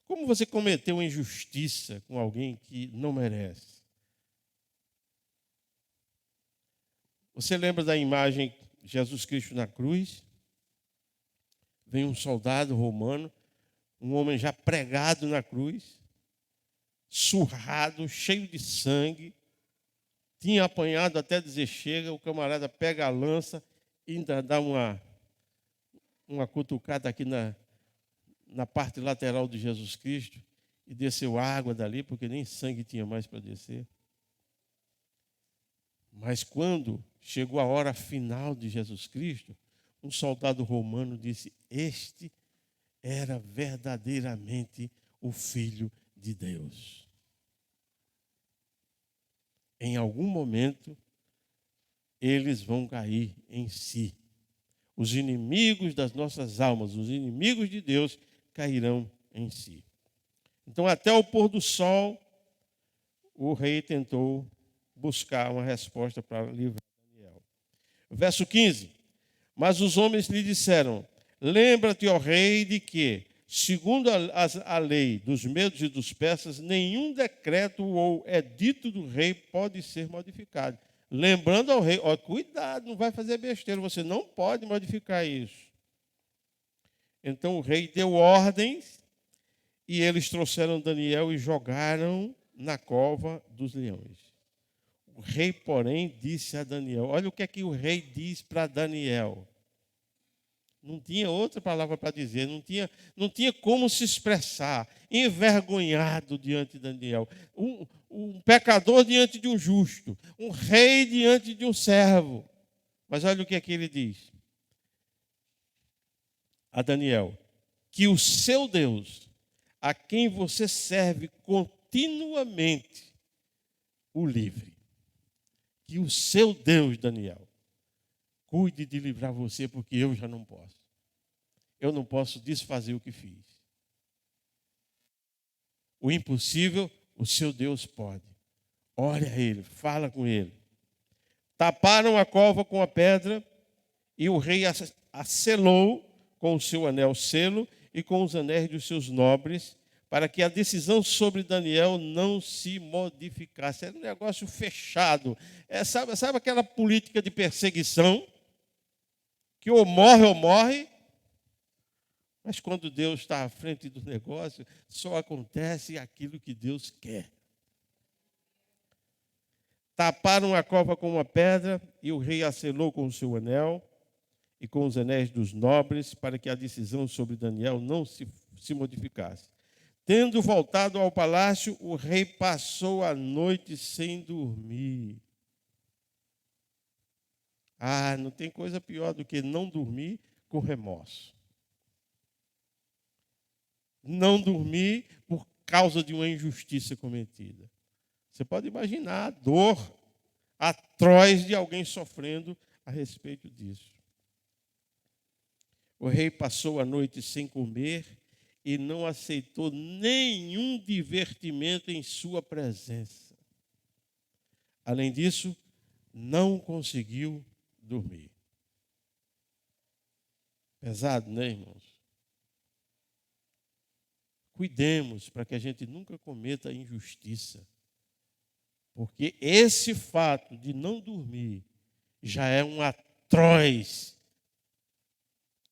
Como você cometeu injustiça com alguém que não merece? Você lembra da imagem de Jesus Cristo na cruz? Vem um soldado romano, um homem já pregado na cruz, surrado, cheio de sangue, tinha apanhado até dizer chega, o camarada pega a lança e ainda dá uma cutucada aqui na parte lateral de Jesus Cristo e desceu água dali, porque nem sangue tinha mais para descer. Mas quando chegou a hora final de Jesus Cristo, um soldado romano disse: este era verdadeiramente o Filho de Deus. Em algum momento, eles vão cair em si. Os inimigos das nossas almas, os inimigos de Deus, cairão em si. Então, até o pôr do sol, o rei tentou buscar uma resposta para livrar Daniel. Verso 15. Mas os homens lhe disseram: lembra-te, ó rei, de que, segundo a lei dos medos e dos persas, nenhum decreto ou edito do rei pode ser modificado. Lembrando ao rei: ó, cuidado, não vai fazer besteira, você não pode modificar isso. Então o rei deu ordens e eles trouxeram Daniel e jogaram na cova dos leões. O rei, porém, disse a Daniel: olha o que é que o rei diz para Daniel. Não tinha outra palavra para dizer, não tinha como se expressar. Envergonhado diante de Daniel. Um pecador diante de um justo. Um rei diante de um servo. Mas olha o que é que ele diz a Daniel: que o seu Deus, a quem você serve continuamente, o livre. Que o seu Deus, Daniel, cuide de livrar você, porque eu já não posso. Eu não posso desfazer o que fiz. O impossível, o seu Deus pode. Ore a ele, fala com ele. Taparam a cova com a pedra e o rei a selou com o seu anel selo e com os anéis dos seus nobres, para que a decisão sobre Daniel não se modificasse. Era um negócio fechado. Sabe aquela política de perseguição? Que ou morre, mas quando Deus está à frente do negócio, só acontece aquilo que Deus quer. Taparam a cova com uma pedra e o rei a selou com o seu anel e com os anéis dos nobres, para que a decisão sobre Daniel não se modificasse. Tendo voltado ao palácio, o rei passou a noite sem dormir. Não tem coisa pior do que não dormir com remorso. Não dormir por causa de uma injustiça cometida. Você pode imaginar a dor atroz de alguém sofrendo a respeito disso. O rei passou a noite sem comer e não aceitou nenhum divertimento em sua presença. Além disso, não conseguiu dormir. Pesado, né, irmãos? Cuidemos para que a gente nunca cometa injustiça. Porque esse fato de não dormir já é uma atroz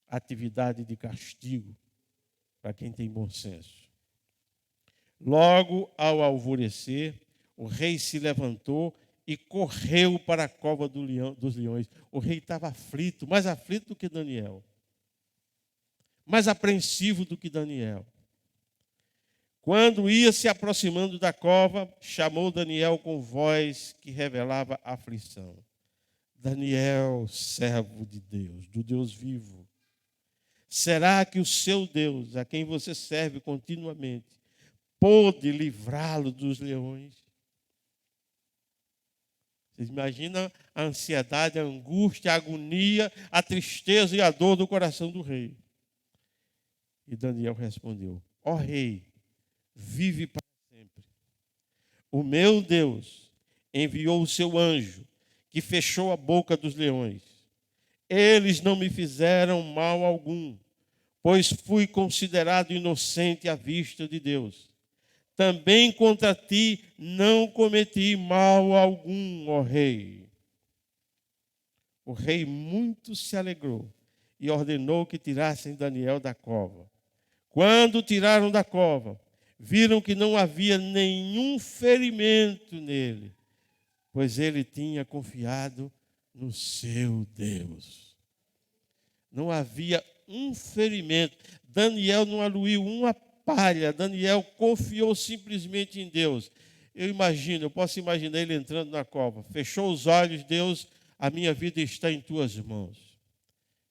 atividade de castigo para quem tem bom senso. Logo ao alvorecer, o rei se levantou e correu para a cova dos leões. O rei estava aflito, mais aflito do que Daniel, mais apreensivo do que Daniel. Quando ia se aproximando da cova, chamou Daniel com voz que revelava aflição. Daniel, servo de Deus, do Deus vivo, será que o seu Deus, a quem você serve continuamente, pôde livrá-lo dos leões? Vocês imaginam a ansiedade, a angústia, a agonia, a tristeza e a dor do coração do rei. E Daniel respondeu: ó rei, vive para sempre. O meu Deus enviou o seu anjo, que fechou a boca dos leões. Eles não me fizeram mal algum, pois fui considerado inocente à vista de Deus. Também contra ti não cometi mal algum, ó rei. O rei muito se alegrou e ordenou que tirassem Daniel da cova. Quando tiraram da cova, viram que não havia nenhum ferimento nele, pois ele tinha confiado no seu Deus. Não havia um ferimento. Daniel não aluiu uma palha. Daniel confiou simplesmente em Deus. Eu posso imaginar ele entrando na cova. Fechou os olhos: Deus, a minha vida está em tuas mãos.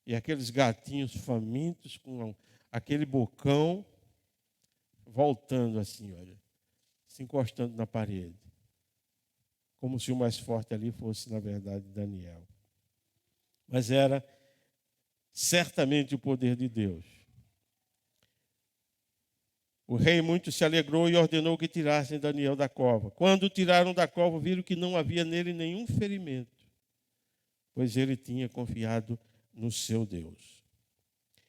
E aqueles gatinhos famintos com aquele bocão voltando assim, olha, se encostando na parede. Como se o mais forte ali fosse, na verdade, Daniel. Mas era certamente o poder de Deus. O rei muito se alegrou e ordenou que tirassem Daniel da cova. Quando tiraram da cova, viram que não havia nele nenhum ferimento, pois ele tinha confiado no seu Deus.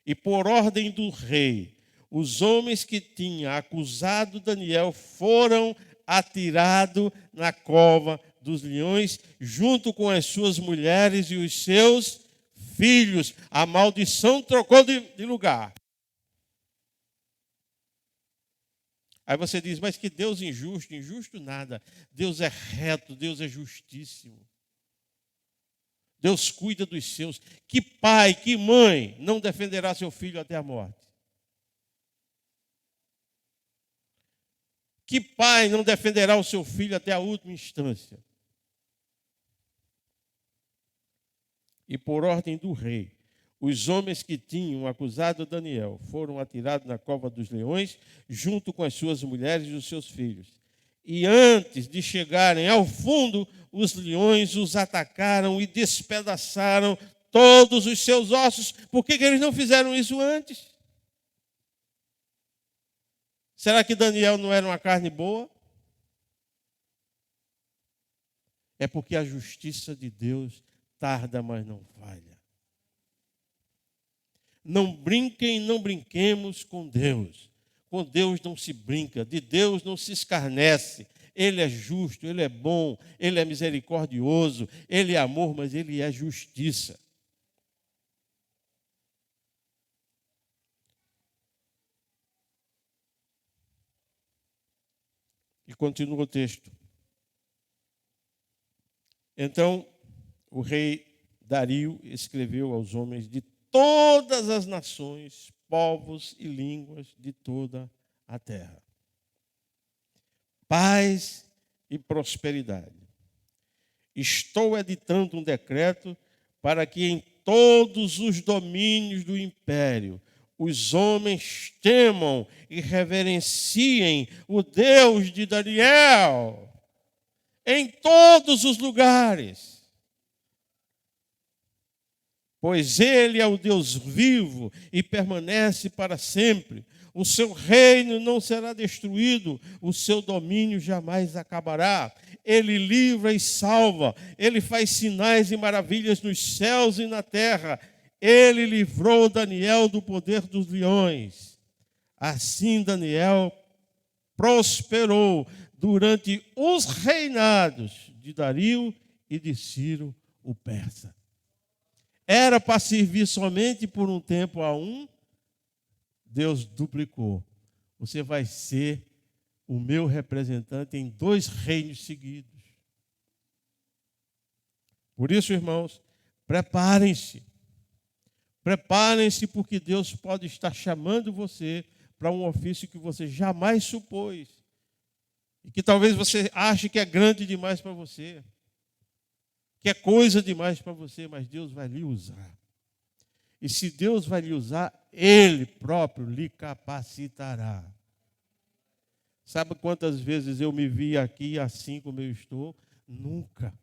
E por ordem do rei, os homens que tinham acusado Daniel foram atirados na cova dos leões, junto com as suas mulheres e os seus filhos. A maldição trocou de lugar. Aí você diz: mas que Deus injusto? Injusto nada. Deus é reto, Deus é justíssimo. Deus cuida dos seus. Que pai, que mãe não defenderá seu filho até a morte? Que pai não defenderá o seu filho até a última instância? E por ordem do rei, os homens que tinham acusado Daniel foram atirados na cova dos leões, junto com as suas mulheres e os seus filhos. E antes de chegarem ao fundo, os leões os atacaram e despedaçaram todos os seus ossos. Por que eles não fizeram isso antes? Será que Daniel não era uma carne boa? É porque a justiça de Deus tarda, mas não falha. Não brinquem, não brinquemos com Deus. Com Deus não se brinca, de Deus não se escarnece. Ele é justo, Ele é bom, Ele é misericordioso, Ele é amor, mas Ele é justiça. E continua o texto. Então, o rei Dario escreveu aos homens de todas as nações, povos e línguas de toda a terra: paz e prosperidade. Estou editando um decreto para que em todos os domínios do império os homens temam e reverenciem o Deus de Daniel em todos os lugares. Pois ele é o Deus vivo e permanece para sempre. O seu reino não será destruído, o seu domínio jamais acabará. Ele livra e salva, ele faz sinais e maravilhas nos céus e na terra. Ele livrou Daniel do poder dos leões. Assim Daniel prosperou durante os reinados de Dario e de Ciro o persa. Era para servir somente por um tempo a um, Deus duplicou. Você vai ser o meu representante em 2 reinos seguidos. Por isso, irmãos, preparem-se. Preparem-se, porque Deus pode estar chamando você para um ofício que você jamais supôs. E que talvez você ache que é grande demais para você. Que é coisa demais para você, mas Deus vai lhe usar. E se Deus vai lhe usar, Ele próprio lhe capacitará. Sabe quantas vezes eu me vi aqui assim como eu estou? Nunca.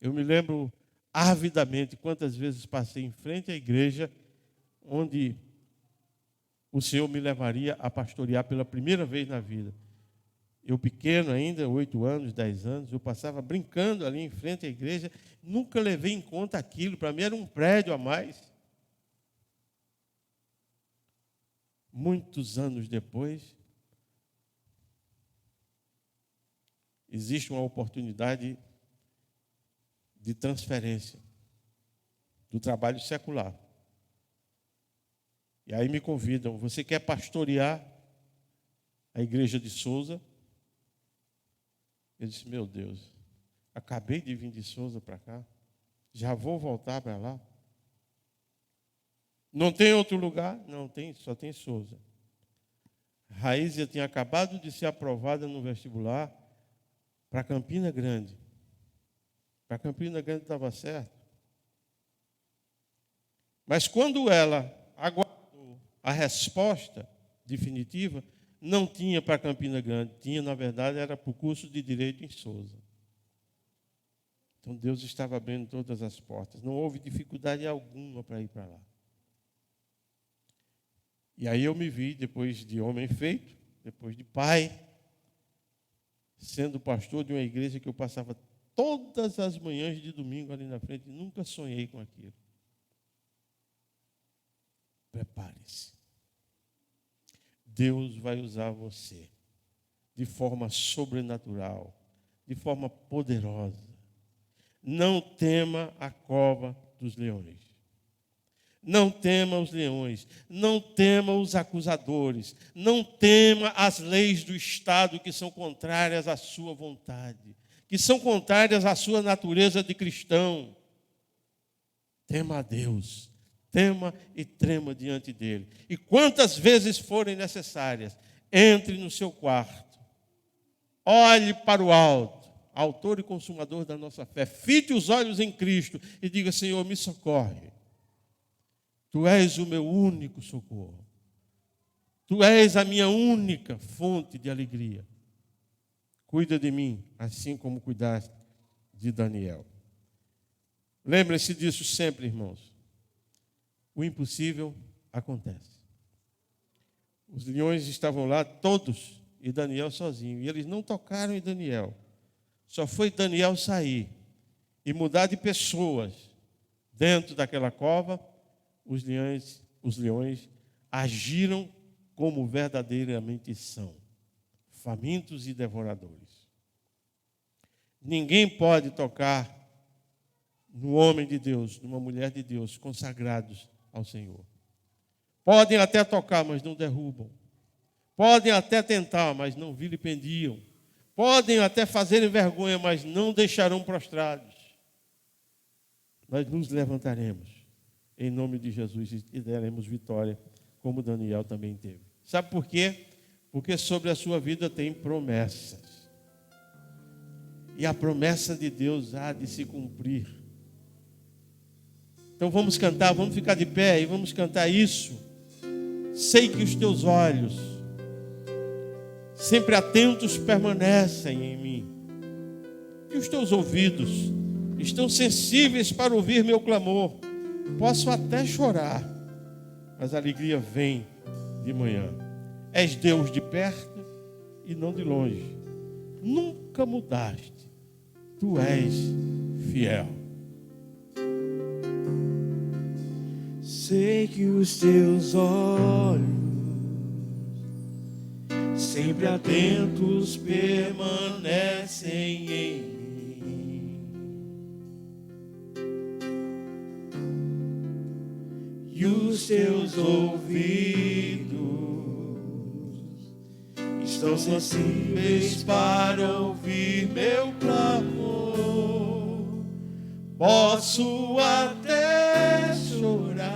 Eu me lembro avidamente quantas vezes passei em frente à igreja onde o Senhor me levaria a pastorear pela primeira vez na vida. Eu pequeno ainda, 8 anos, 10 anos, eu passava brincando ali em frente à igreja, nunca levei em conta aquilo, para mim era um prédio a mais. Muitos anos depois, existe uma oportunidade de transferência do trabalho secular. E aí me convidam, você quer pastorear a igreja de Souza? Eu disse, meu Deus, acabei de vir de Souza para cá, já vou voltar para lá. Não tem outro lugar? Não, tem, só tem Souza. Raíssa tinha acabado de ser aprovada no vestibular para Campina Grande. Para Campina Grande estava certo. Mas quando ela aguardou a resposta definitiva, não tinha para Campina Grande, tinha, na verdade, era para o curso de Direito em Souza. Então Deus estava abrindo todas as portas. Não houve dificuldade alguma para ir para lá. E aí eu me vi, depois de homem feito, depois de pai, sendo pastor de uma igreja que eu passava todas as manhãs de domingo ali na frente, nunca sonhei com aquilo. Prepare-se. Deus vai usar você de forma sobrenatural, de forma poderosa. Não tema a cova dos leões. Não tema os leões, não tema os acusadores, não tema as leis do Estado que são contrárias à sua vontade, que são contrárias à sua natureza de cristão. Tema a Deus, tema e trema diante dele. E quantas vezes forem necessárias, entre no seu quarto, olhe para o alto, autor e consumador da nossa fé, fite os olhos em Cristo e diga, Senhor, me socorre. Tu és o meu único socorro. Tu és a minha única fonte de alegria. Cuida de mim, assim como cuidaste de Daniel. Lembre-se disso sempre, irmãos. O impossível acontece. Os leões estavam lá todos e Daniel sozinho. E eles não tocaram em Daniel. Só foi Daniel sair e mudar de pessoas dentro daquela cova. Os leões agiram como verdadeiramente são, famintos e devoradores. Ninguém pode tocar no homem de Deus, numa mulher de Deus, consagrados ao Senhor. Podem até tocar, mas não derrubam. Podem até tentar, mas não vilipendiam. Podem até fazerem vergonha, mas não deixarão prostrados. Nós nos levantaremos em nome de Jesus e daremos vitória, como Daniel também teve. Sabe por quê? Porque sobre a sua vida tem promessas. E a promessa de Deus há de se cumprir. Então vamos cantar, vamos ficar de pé e vamos cantar isso. Sei que os teus olhos, sempre atentos, permanecem em mim. E os teus ouvidos estão sensíveis para ouvir meu clamor. Posso até chorar, mas a alegria vem de manhã. És Deus de perto e não de longe. Nunca mudaste. Tu és fiel. Sei que os teus olhos, sempre atentos, permanecem em mim. E os teus ouvidos estão sensíveis para ouvir meu clamor. Posso até chorar,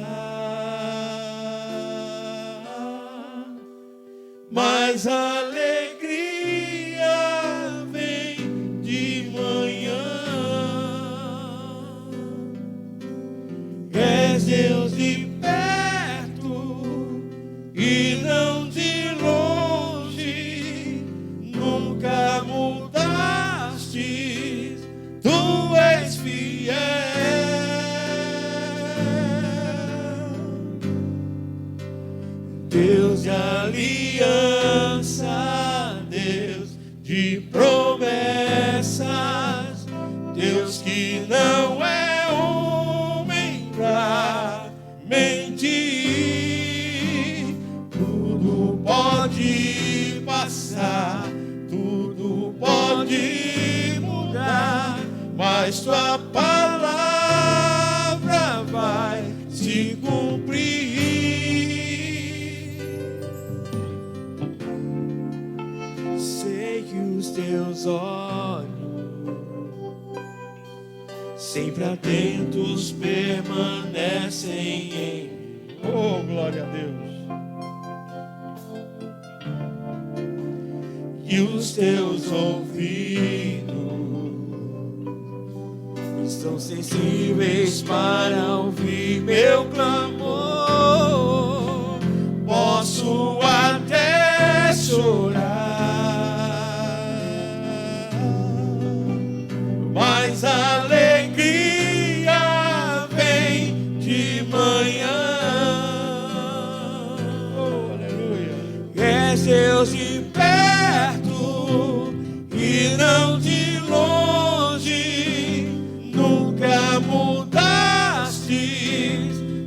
mas a alegria vem de manhã. És Deus de perto e não de longe, nunca mudaste, tu és fiel. Deus de aliança, Deus de promessas, Deus que não é homem pra mentir. Tudo pode passar, tudo pode mudar, mas tua palavra vai se cumprir. Sei que os teus olhos sempre atentos permanecem em mim. Oh, glória a Deus. E os teus ouvidos estão sensíveis para ouvir meu clamor. Posso até chorar, mas a alegria vem de manhã. Oh, aleluia. És Deus de perto e não de longe, nunca mudaste,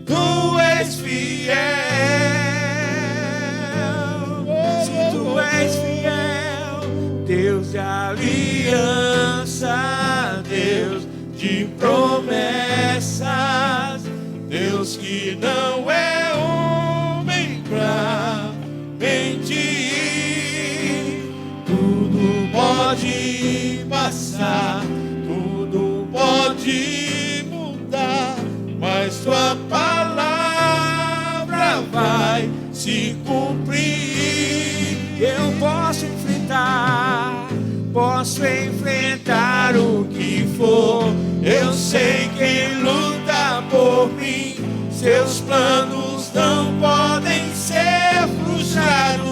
tu és fiel. Se tu és fiel, Deus de aliança, Deus de promessas, Deus que não é homem pra mentir. Tudo pode passar, tudo pode mudar, mas tua palavra vai se cumprir. Eu posso enfrentar o que for. Eu sei quem luta por mim. Seus planos não podem ser frustrados.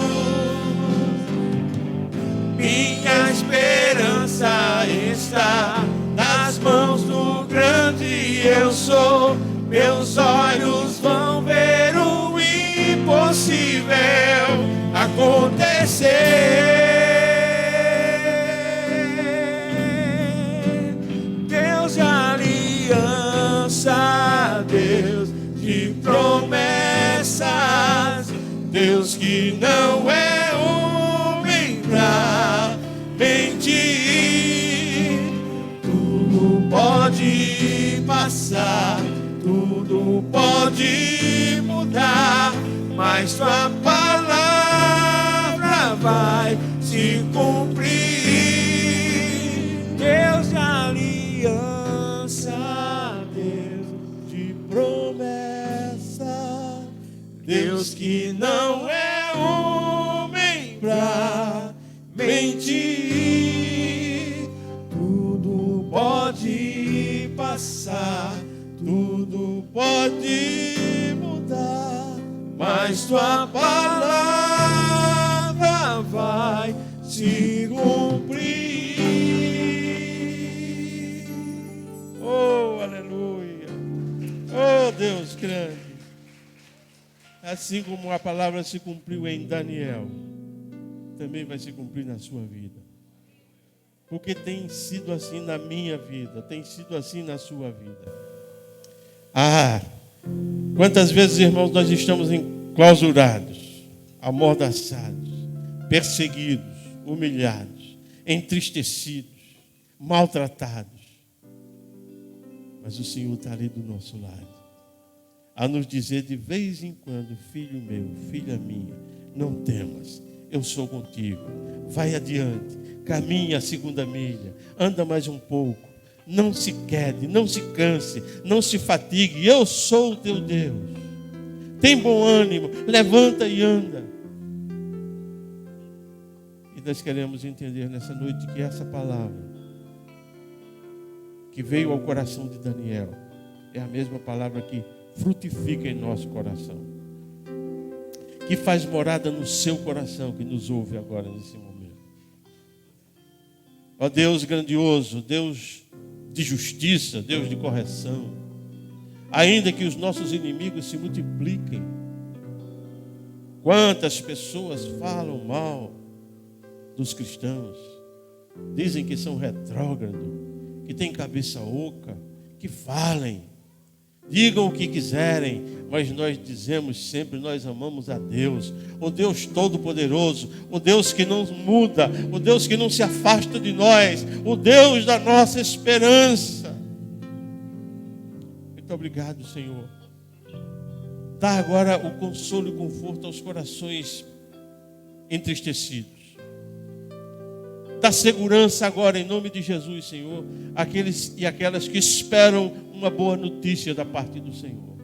Minha esperança está nas mãos do grande eu sou. Meus olhos vão ver o impossível acontecer. Deus de aliança, Deus de promessas, Deus que não é homem pra mentir. Tudo pode passar, tudo pode mudar, mas tua palavra vai se cumprir. Deus de aliança, Deus de promessa, Deus que não é homem pra mentir. Tudo pode passar, tudo pode mudar, mas tua palavra vai se cumprir. Oh, aleluia. Oh, Deus grande. Assim como a palavra se cumpriu em Daniel, também vai se cumprir na sua vida. Porque tem sido assim na minha vida, tem sido assim na sua vida. Ah, quantas vezes, irmãos, nós estamos enclausurados, amordaçados, perseguidos, humilhados, entristecidos, maltratados. Mas o Senhor está ali do nosso lado, a nos dizer de vez em quando: filho meu, filha minha, não temas, eu sou contigo. Vai adiante, caminha a 2ª milha, anda mais um pouco. Não se quede, não se canse, não se fatigue. Eu sou o teu Deus. Tem bom ânimo, levanta e anda. E nós queremos entender nessa noite que essa palavra que veio ao coração de Daniel é a mesma palavra que frutifica em nosso coração, que faz morada no seu coração, que nos ouve agora nesse momento. Ó Deus grandioso, Deus de justiça, Deus de correção, ainda que os nossos inimigos se multipliquem, quantas pessoas falam mal dos cristãos, dizem que são retrógrados, que têm cabeça oca, que falem, digam o que quiserem, mas nós dizemos sempre: nós amamos a Deus, o Deus Todo-Poderoso, o Deus que não muda, o Deus que não se afasta de nós, o Deus da nossa esperança. Muito obrigado, Senhor. Dá agora o consolo e conforto aos corações entristecidos. Dá segurança agora, em nome de Jesus, Senhor, aqueles e aquelas que esperam uma boa notícia da parte do Senhor.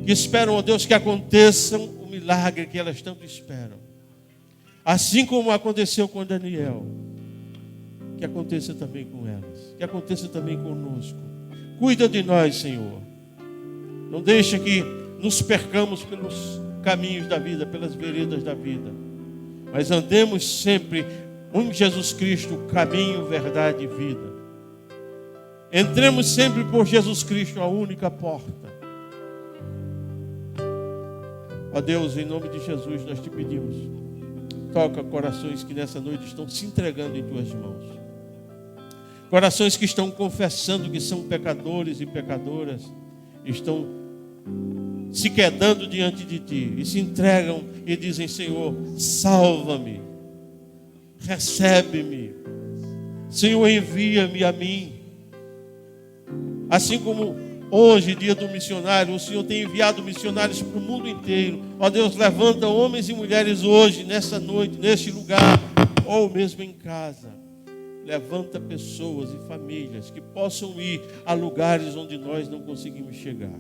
Que esperam, ó Deus, que aconteça o milagre que elas tanto esperam. Assim como aconteceu com Daniel, que aconteça também com elas, que aconteça também conosco. Cuida de nós, Senhor. Não deixa que nos percamos pelos caminhos da vida, pelas veredas da vida, mas andemos sempre em Jesus Cristo, caminho, verdade e vida. Entremos sempre por Jesus Cristo, a única porta. Ó Deus, em nome de Jesus, nós te pedimos, toca corações que nessa noite estão se entregando em tuas mãos. Corações que estão confessando que são pecadores e pecadoras, estão se quedando diante de ti e se entregam e dizem: Senhor, salva-me, recebe-me, Senhor, envia-me a mim. Assim como hoje, dia do missionário, o Senhor tem enviado missionários para o mundo inteiro. Ó Deus, levanta homens e mulheres hoje, nessa noite, neste lugar, ou mesmo em casa. Levanta pessoas e famílias que possam ir a lugares onde nós não conseguimos chegar.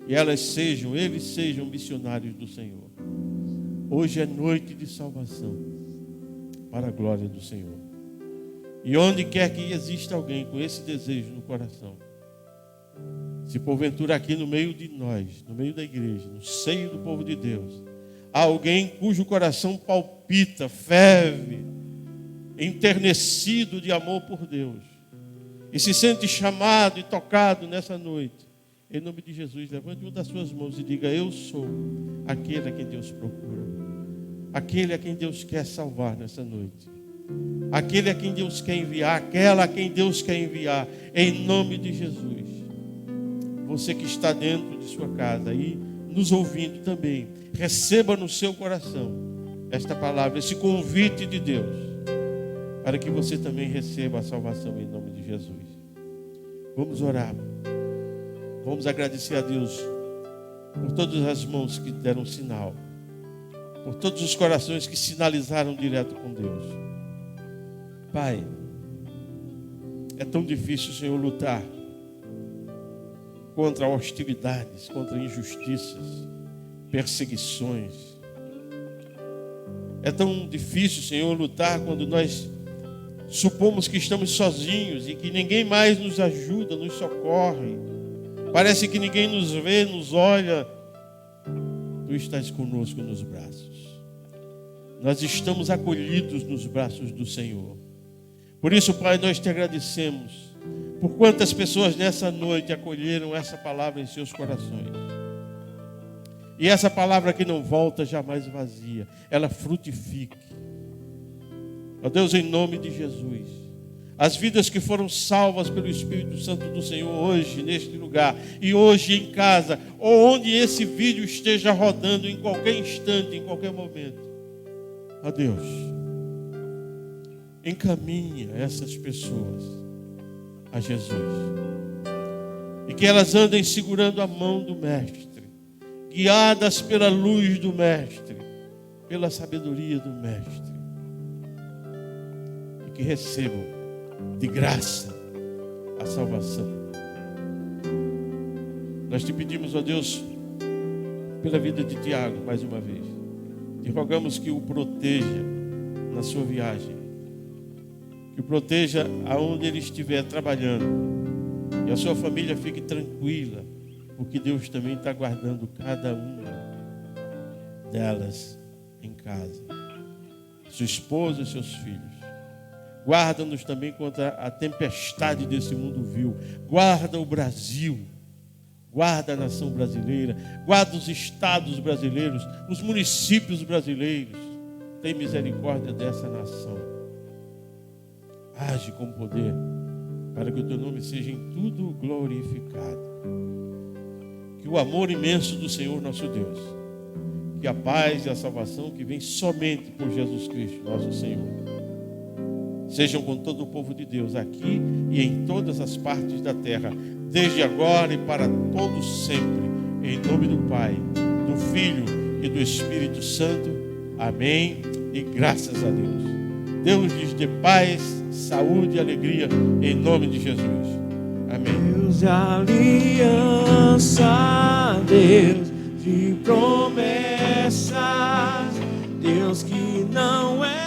E eles sejam missionários do Senhor. Hoje é noite de salvação, para a glória do Senhor. E onde quer que exista alguém com esse desejo no coração, se porventura aqui no meio de nós, no meio da igreja, no seio do povo de Deus, há alguém cujo coração palpita, ferve, enternecido de amor por Deus, e se sente chamado e tocado nessa noite, em nome de Jesus, levante uma das suas mãos e diga: eu sou aquele a quem Deus procura, aquele a quem Deus quer salvar nessa noite, aquele a quem Deus quer enviar, aquela a quem Deus quer enviar, em nome de Jesus. Você que está dentro de sua casa e nos ouvindo também, receba no seu coração esta palavra, esse convite de Deus, para que você também receba a salvação em nome de Jesus. Vamos orar. Vamos agradecer a Deus por todas as mãos que deram sinal, por todos os corações que sinalizaram direto com Deus. Pai, é tão difícil, Senhor, lutar contra hostilidades, contra injustiças, perseguições. É tão difícil, Senhor, lutar quando nós supomos que estamos sozinhos e que ninguém mais nos ajuda, nos socorre. Parece que ninguém nos vê, nos olha. Tu estás conosco nos braços. Nós estamos acolhidos nos braços do Senhor. Por isso, Pai, nós te agradecemos por quantas pessoas nessa noite acolheram essa palavra em seus corações. E essa palavra que não volta jamais vazia, ela frutifique. Ó Deus, em nome de Jesus, as vidas que foram salvas pelo Espírito Santo do Senhor hoje, neste lugar, e hoje em casa, ou onde esse vídeo esteja rodando em qualquer instante, em qualquer momento. Ó Deus, encaminha essas pessoas a Jesus. E que elas andem segurando a mão do Mestre, guiadas pela luz do Mestre, pela sabedoria do Mestre, e que recebam de graça a salvação. Nós te pedimos, ó Deus, pela vida de Tiago, mais uma vez. Te rogamos que o proteja na sua viagem, que o proteja aonde ele estiver trabalhando, e a sua família fique tranquila, porque Deus também está guardando cada uma delas em casa, sua esposa e seus filhos. Guarda-nos também contra a tempestade desse mundo vil. Guarda o Brasil, guarda a nação brasileira, guarda os estados brasileiros, os municípios brasileiros. Tem misericórdia dessa nação. Age com poder, para que o teu nome seja em tudo glorificado. Que o amor imenso do Senhor nosso Deus, que a paz e a salvação que vem somente por Jesus Cristo, nosso Senhor, sejam com todo o povo de Deus, aqui e em todas as partes da terra, desde agora e para todos sempre, em nome do Pai, do Filho e do Espírito Santo. Amém. E graças a Deus. Deus lhes dê paz, saúde e alegria, em nome de Jesus. Amém. Deus de aliança, Deus de promessas, Deus que não é